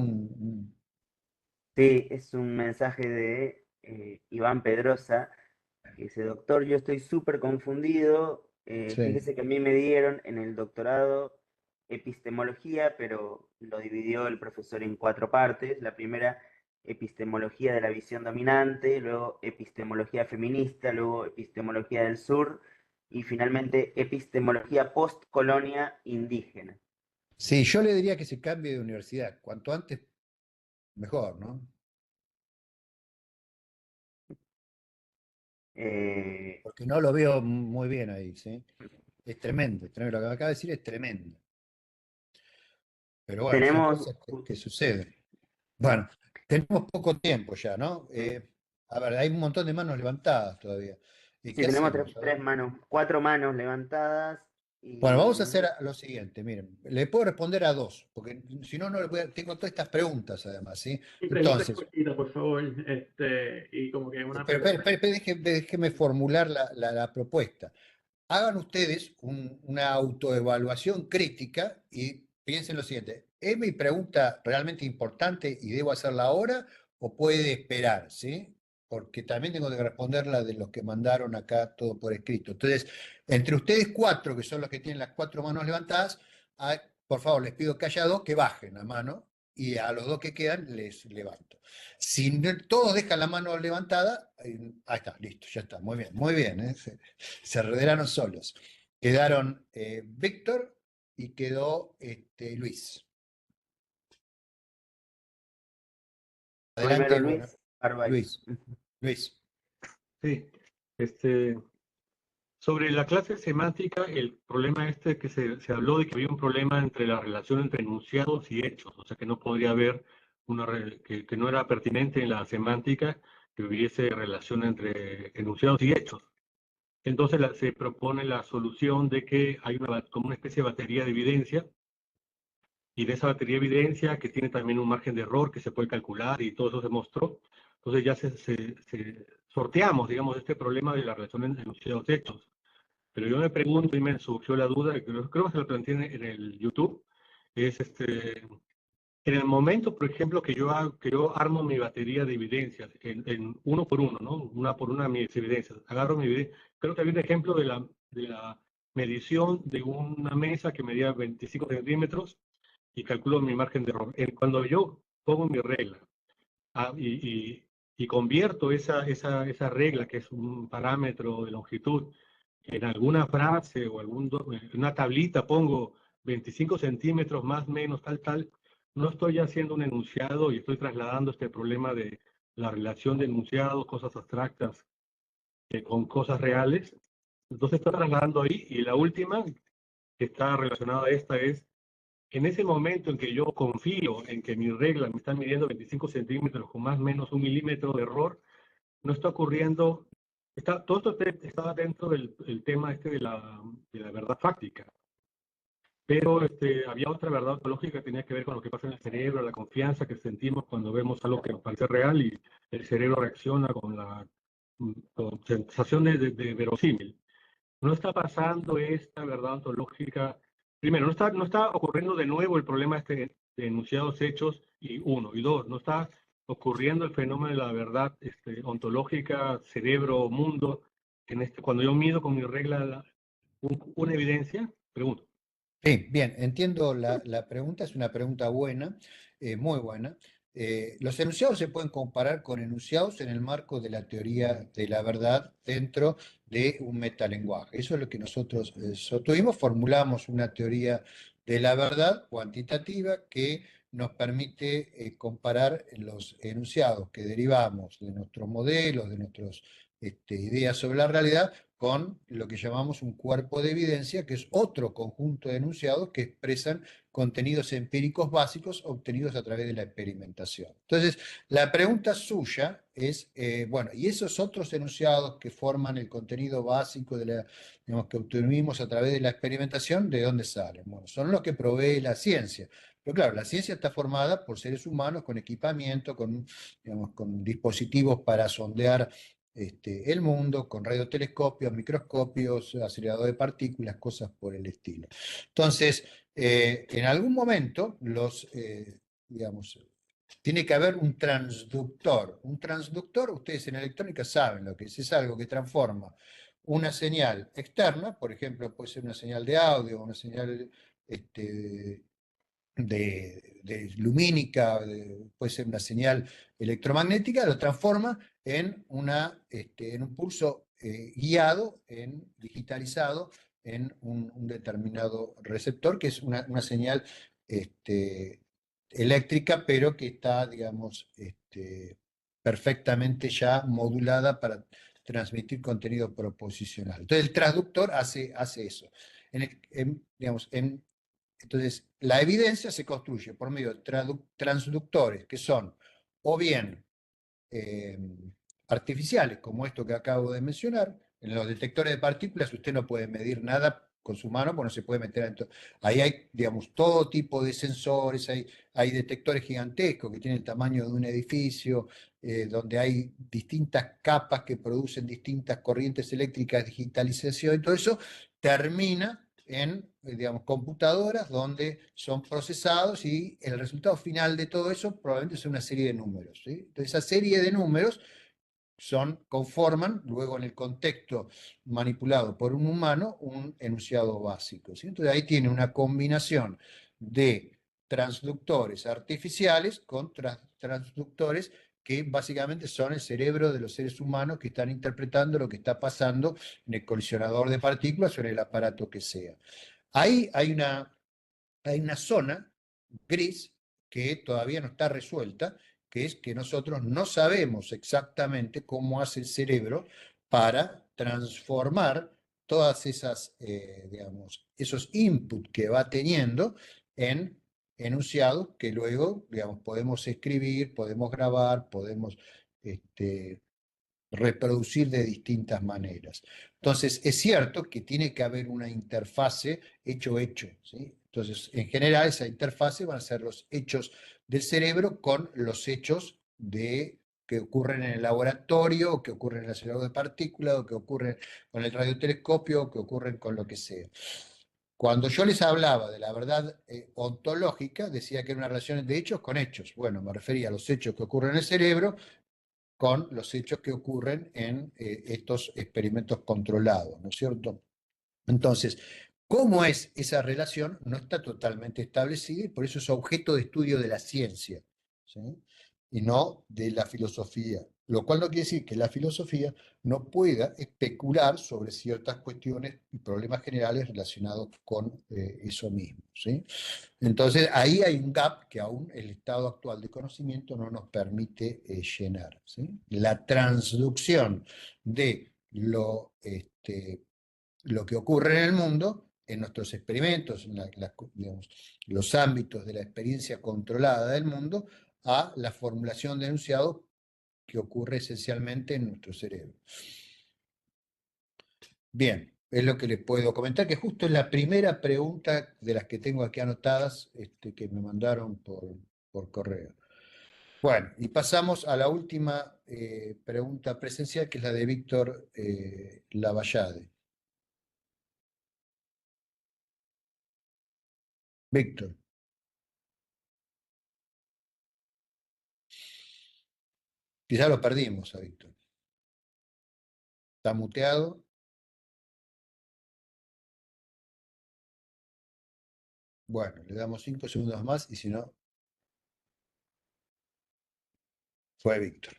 Sí, es un mensaje de Iván Pedrosa, que dice, doctor, yo estoy súper confundido. sí. Fíjese que a mí me dieron en el doctorado epistemología, pero lo dividió el profesor en 4 partes. La primera, epistemología de la visión dominante, luego epistemología feminista, luego epistemología del sur y finalmente epistemología postcolonia indígena. Sí, yo le diría que se cambie de universidad. Cuanto antes, mejor, ¿no? Eh, Porque no lo veo muy bien ahí, ¿sí? Es tremendo, es tremendo. Lo que me acaba de decir es tremendo. Pero bueno, son tenemos, cosas que suceden. Bueno, tenemos poco tiempo ya, ¿no? A ver, hay un montón de manos levantadas todavía. ¿Y sí, qué tenemos hacemos? A ver. 3 manos, 4 manos levantadas Bueno, y vamos a hacer lo siguiente, miren, le puedo responder a 2, porque si no, tengo todas estas preguntas además, ¿sí? Mi pregunta es Entonces, cortita, por favor, y como que una pero, pregunta. déjeme formular la propuesta. Hagan ustedes una autoevaluación crítica y piensen lo siguiente, ¿es mi pregunta realmente importante y debo hacerla ahora o puede esperar, ¿sí? Porque también tengo que responder la de los que mandaron acá todo por escrito. Entonces, entre ustedes 4, que son los que tienen las 4 manos levantadas, por favor, les pido que haya 2 que bajen la mano y a los 2 que quedan les levanto. Si todos dejan la mano levantada, ahí está, listo, ya está, muy bien, ¿eh? Se revelaron solos. Quedaron Víctor y quedó Luis. primero Adelante, bueno, Luis Carvalho. Luis. Sí, sobre la clase semántica, el problema que se habló de que había un problema entre la relación entre enunciados y hechos, o sea que no podría haber que no era pertinente en la semántica que hubiese relación entre enunciados y hechos. Entonces se propone la solución de que hay como una especie de batería de evidencia, y de esa batería de evidencia que tiene también un margen de error que se puede calcular y todo eso se mostró. Entonces ya sorteamos, digamos, este problema de la relación entre enunciados y hechos. Pero yo me pregunto y me surgió la duda, creo que se lo planteé en el YouTube, es en el momento, por ejemplo, que yo armo mi batería de evidencias en uno por uno, ¿no? Una por una mis evidencias. Agarro mi evidencia. Creo que había un ejemplo de la medición de una mesa que medía 25 centímetros y calculo mi margen de error. Cuando yo pongo mi regla y convierto esa regla, que es un parámetro de longitud, en alguna frase o en una tablita pongo 25 centímetros más menos tal, no estoy haciendo un enunciado y estoy trasladando este problema de la relación de enunciados, cosas abstractas con cosas reales. Entonces estoy trasladando ahí, y la última que está relacionada a esta es, en ese momento en que yo confío en que mi regla me está midiendo 25 centímetros con más o menos 1 milímetro de error, no está ocurriendo, todo esto está dentro del tema de la verdad fáctica. Pero había otra verdad ontológica que tenía que ver con lo que pasa en el cerebro, la confianza que sentimos cuando vemos algo que nos parece real y el cerebro reacciona con sensación de verosímil. No está pasando esta verdad ontológica. Primero, no está ocurriendo de nuevo el problema de enunciados hechos, y 1, y 2, no está ocurriendo el fenómeno de la verdad ontológica, cerebro, mundo, cuando yo mido con mi regla una evidencia, pregunto. Sí, bien, entiendo la pregunta, es una pregunta buena, muy buena. los enunciados se pueden comparar con enunciados en el marco de la teoría de la verdad dentro de un metalenguaje. Eso es lo que nosotros sostuvimos, formulamos una teoría de la verdad cuantitativa que nos permite comparar los enunciados que derivamos de nuestros modelos, de nuestras ideas sobre la realidad, con lo que llamamos un cuerpo de evidencia, que es otro conjunto de enunciados que expresan contenidos empíricos básicos obtenidos a través de la experimentación. Entonces, la pregunta suya es, bueno, ¿y esos otros enunciados que forman el contenido básico de la, digamos, que obtuvimos a través de la experimentación, de dónde salen? Bueno, son los que provee la ciencia. Pero claro, la ciencia está formada por seres humanos con equipamiento, con, digamos, con dispositivos para sondear el mundo, con radiotelescopios, microscopios, acelerador de partículas, cosas por el estilo. Entonces, en algún momento, digamos, tiene que haber un transductor. Un transductor, ustedes en electrónica saben lo que es algo que transforma una señal externa, por ejemplo, puede ser una señal de audio, una señal lumínica, puede ser una señal electromagnética, lo transforma en un pulso guiado, digitalizado, en un determinado receptor, que es una señal eléctrica, pero que está, digamos, perfectamente ya modulada para transmitir contenido proposicional. Entonces el transductor hace eso. Digamos, entonces, la evidencia se construye por medio de transductores, que son o bien eh, artificiales, como esto que acabo de mencionar. En los detectores de partículas usted no puede medir nada con su mano, porque no se puede meter dentro. Ahí hay, digamos, todo tipo de sensores, hay detectores gigantescos que tienen el tamaño de un edificio, donde hay distintas capas que producen distintas corrientes eléctricas, digitalización, y todo eso termina en, digamos, computadoras donde son procesados y el resultado final de todo eso probablemente es una serie de números, ¿sí? Entonces, esa serie de números conforman luego en el contexto manipulado por un humano un enunciado básico, ¿sí? Entonces ahí tiene una combinación de transductores artificiales con transductores que básicamente son el cerebro de los seres humanos que están interpretando lo que está pasando en el colisionador de partículas o en el aparato que sea. Ahí hay una zona gris que todavía no está resuelta, que es que nosotros no sabemos exactamente cómo hace el cerebro para transformar todas esas, digamos, esos inputs que va teniendo en enunciados que luego, digamos, podemos escribir, podemos grabar, podemos reproducir de distintas maneras. Entonces, es cierto que tiene que haber una interfase hecho-hecho, ¿sí? Entonces, en general, esa interfase van a ser los hechos del cerebro con los hechos que ocurren en el laboratorio, o que ocurren en el acelerador de partículas, o que ocurren con el radiotelescopio, o que ocurren con lo que sea. Cuando yo les hablaba de la verdad ontológica, decía que era una relación de hechos con hechos. Bueno, me refería a los hechos que ocurren en el cerebro con los hechos que ocurren en estos experimentos controlados, ¿no es cierto? Entonces, ¿cómo es esa relación? No está totalmente establecida y por eso es objeto de estudio de la ciencia, ¿sí? Y no de la filosofía. Lo cual no quiere decir que la filosofía no pueda especular sobre ciertas cuestiones y problemas generales relacionados con eso mismo, ¿sí? Entonces, ahí hay un gap que aún el estado actual de conocimiento no nos permite llenar, ¿sí? La transducción de lo que ocurre en el mundo, en nuestros experimentos, en digamos, los ámbitos de la experiencia controlada del mundo, a la formulación de enunciados que ocurre esencialmente en nuestro cerebro. Bien, es lo que les puedo comentar, que justo es la primera pregunta de las que tengo aquí anotadas, que me mandaron por correo. Bueno, y pasamos a la última pregunta presencial, que es la de Víctor Lavallade. Víctor. Quizá lo perdimos a Víctor. Está muteado. Bueno, le damos 5 segundos más y si no, Fue Víctor.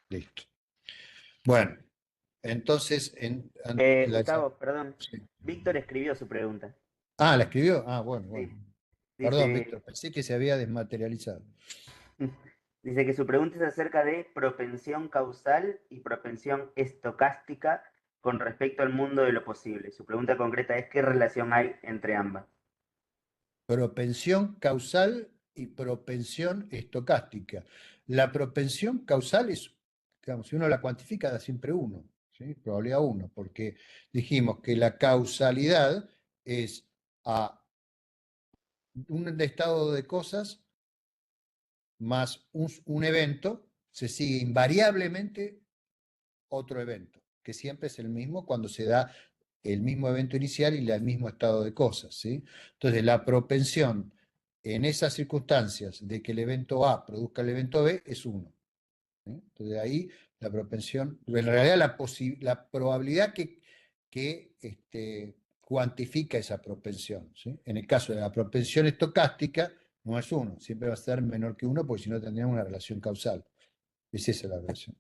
Listo. Bueno, entonces, Gustavo, perdón. sí. Víctor escribió su pregunta. Ah, ¿la escribió? Ah, bueno, Sí. bueno. Perdón, Dice, Víctor, pensé que se había desmaterializado. dice que su pregunta es acerca de propensión causal y propensión estocástica con respecto al mundo de lo posible. Su pregunta concreta es: ¿qué relación hay entre ambas? Propensión causal y propensión estocástica. La propensión causal es, digamos, si uno la cuantifica, da siempre 1, ¿sí? Probabilidad 1, porque dijimos que la causalidad es a un estado de cosas más un evento, se sigue invariablemente otro evento, que siempre es el mismo cuando se da el mismo evento inicial y el mismo estado de cosas, ¿sí? Entonces, la propensión en esas circunstancias de que el evento A produzca el evento B es 1. ¿Sí? Entonces, ahí la propensión, en realidad la probabilidad que cuantifica esa propensión, ¿sí? En el caso de la propensión estocástica, no es 1, siempre va a ser menor que 1 porque si no tendríamos una relación causal. Es esa la relación.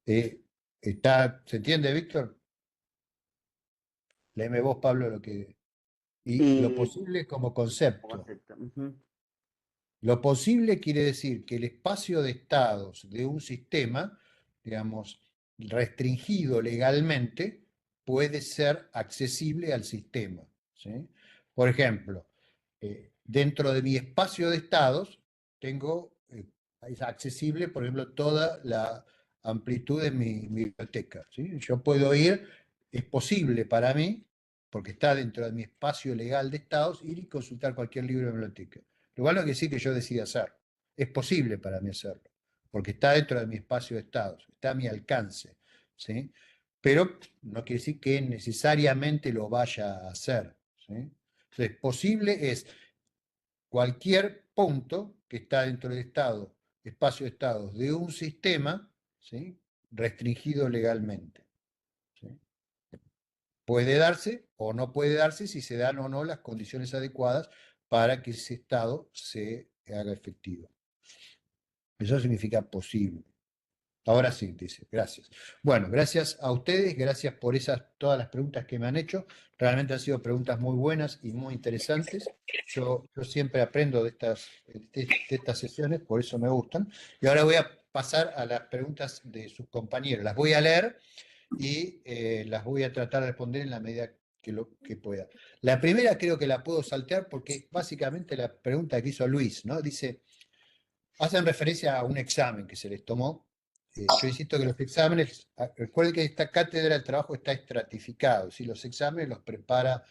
¿Se entiende, Víctor? Léeme vos, Pablo, lo que... Y lo Y posible como concepto. concepto. Ujú. Lo posible quiere decir que el espacio de estados de un sistema, digamos, restringido legalmente, puede ser accesible al sistema, ¿sí? Por ejemplo, dentro de mi espacio de estados es accesible, por ejemplo, toda la amplitud de mi biblioteca, ¿sí? Yo puedo ir, es posible para mí, porque está dentro de mi espacio legal de estados, ir y consultar cualquier libro de biblioteca. Lo cual no quiere decir que yo decida hacerlo. Es posible para mí hacerlo, porque está dentro de mi espacio de estados, está a mi alcance, ¿sí? Pero no quiere decir que necesariamente lo vaya a hacer, ¿sí? Entonces, posible es cualquier punto que está dentro del estado, espacio de estados de un sistema, ¿sí? Restringido legalmente, ¿sí? Puede darse o no puede darse si se dan o no las condiciones adecuadas para que ese estado se haga efectivo. Eso significa posible. Ahora sí, dice, gracias. Bueno, gracias a ustedes, gracias por todas las preguntas que me han hecho. Realmente han sido preguntas muy buenas y muy interesantes. Yo siempre aprendo de estas sesiones, por eso me gustan. Y ahora voy a pasar a las preguntas de sus compañeros. Las voy a leer y las voy a tratar de responder en la medida que pueda. La primera creo que la puedo saltear porque básicamente la pregunta que hizo Luis, ¿no? Dice, hacen referencia a un examen que se les tomó. Yo insisto que los exámenes, recuerden que esta cátedra del trabajo está estratificado, ¿sí? Los exámenes los prepara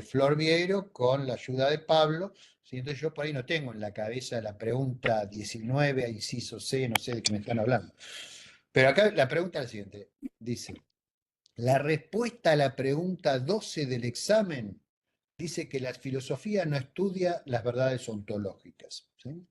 Flor Vieiro con la ayuda de Pablo, ¿sí? Entonces yo por ahí no tengo en la cabeza la pregunta 19, inciso C, no sé de qué me están hablando. Pero acá la pregunta es la siguiente, dice, la respuesta a la pregunta 12 del examen dice que la filosofía no estudia las verdades ontológicas, ¿sí?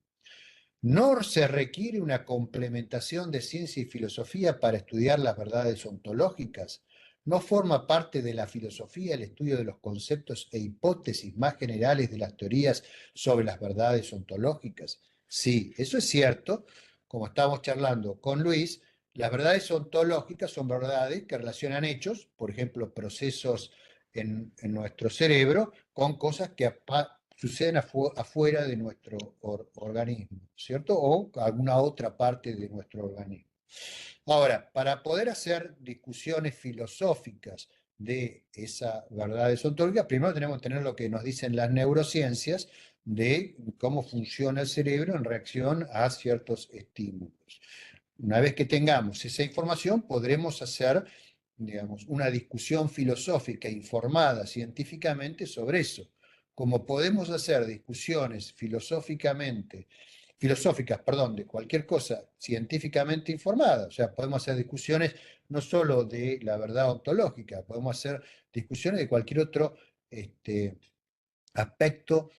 No se requiere una complementación de ciencia y filosofía para estudiar las verdades ontológicas. No forma parte de la filosofía el estudio de los conceptos e hipótesis más generales de las teorías sobre las verdades ontológicas. Sí, eso es cierto. Como estábamos charlando con Luis, las verdades ontológicas son verdades que relacionan hechos, por ejemplo, procesos en nuestro cerebro, con cosas que suceden afuera de nuestro organismo, ¿cierto? O alguna otra parte de nuestro organismo. Ahora, para poder hacer discusiones filosóficas de esa verdad ontológica, primero tenemos que tener lo que nos dicen las neurociencias de cómo funciona el cerebro en reacción a ciertos estímulos. Una vez que tengamos esa información, podremos hacer, digamos, una discusión filosófica informada científicamente sobre eso. Como podemos hacer discusiones filosóficas, de cualquier cosa científicamente informada, o sea, podemos hacer discusiones no solo de la verdad ontológica, podemos hacer discusiones de cualquier otro aspecto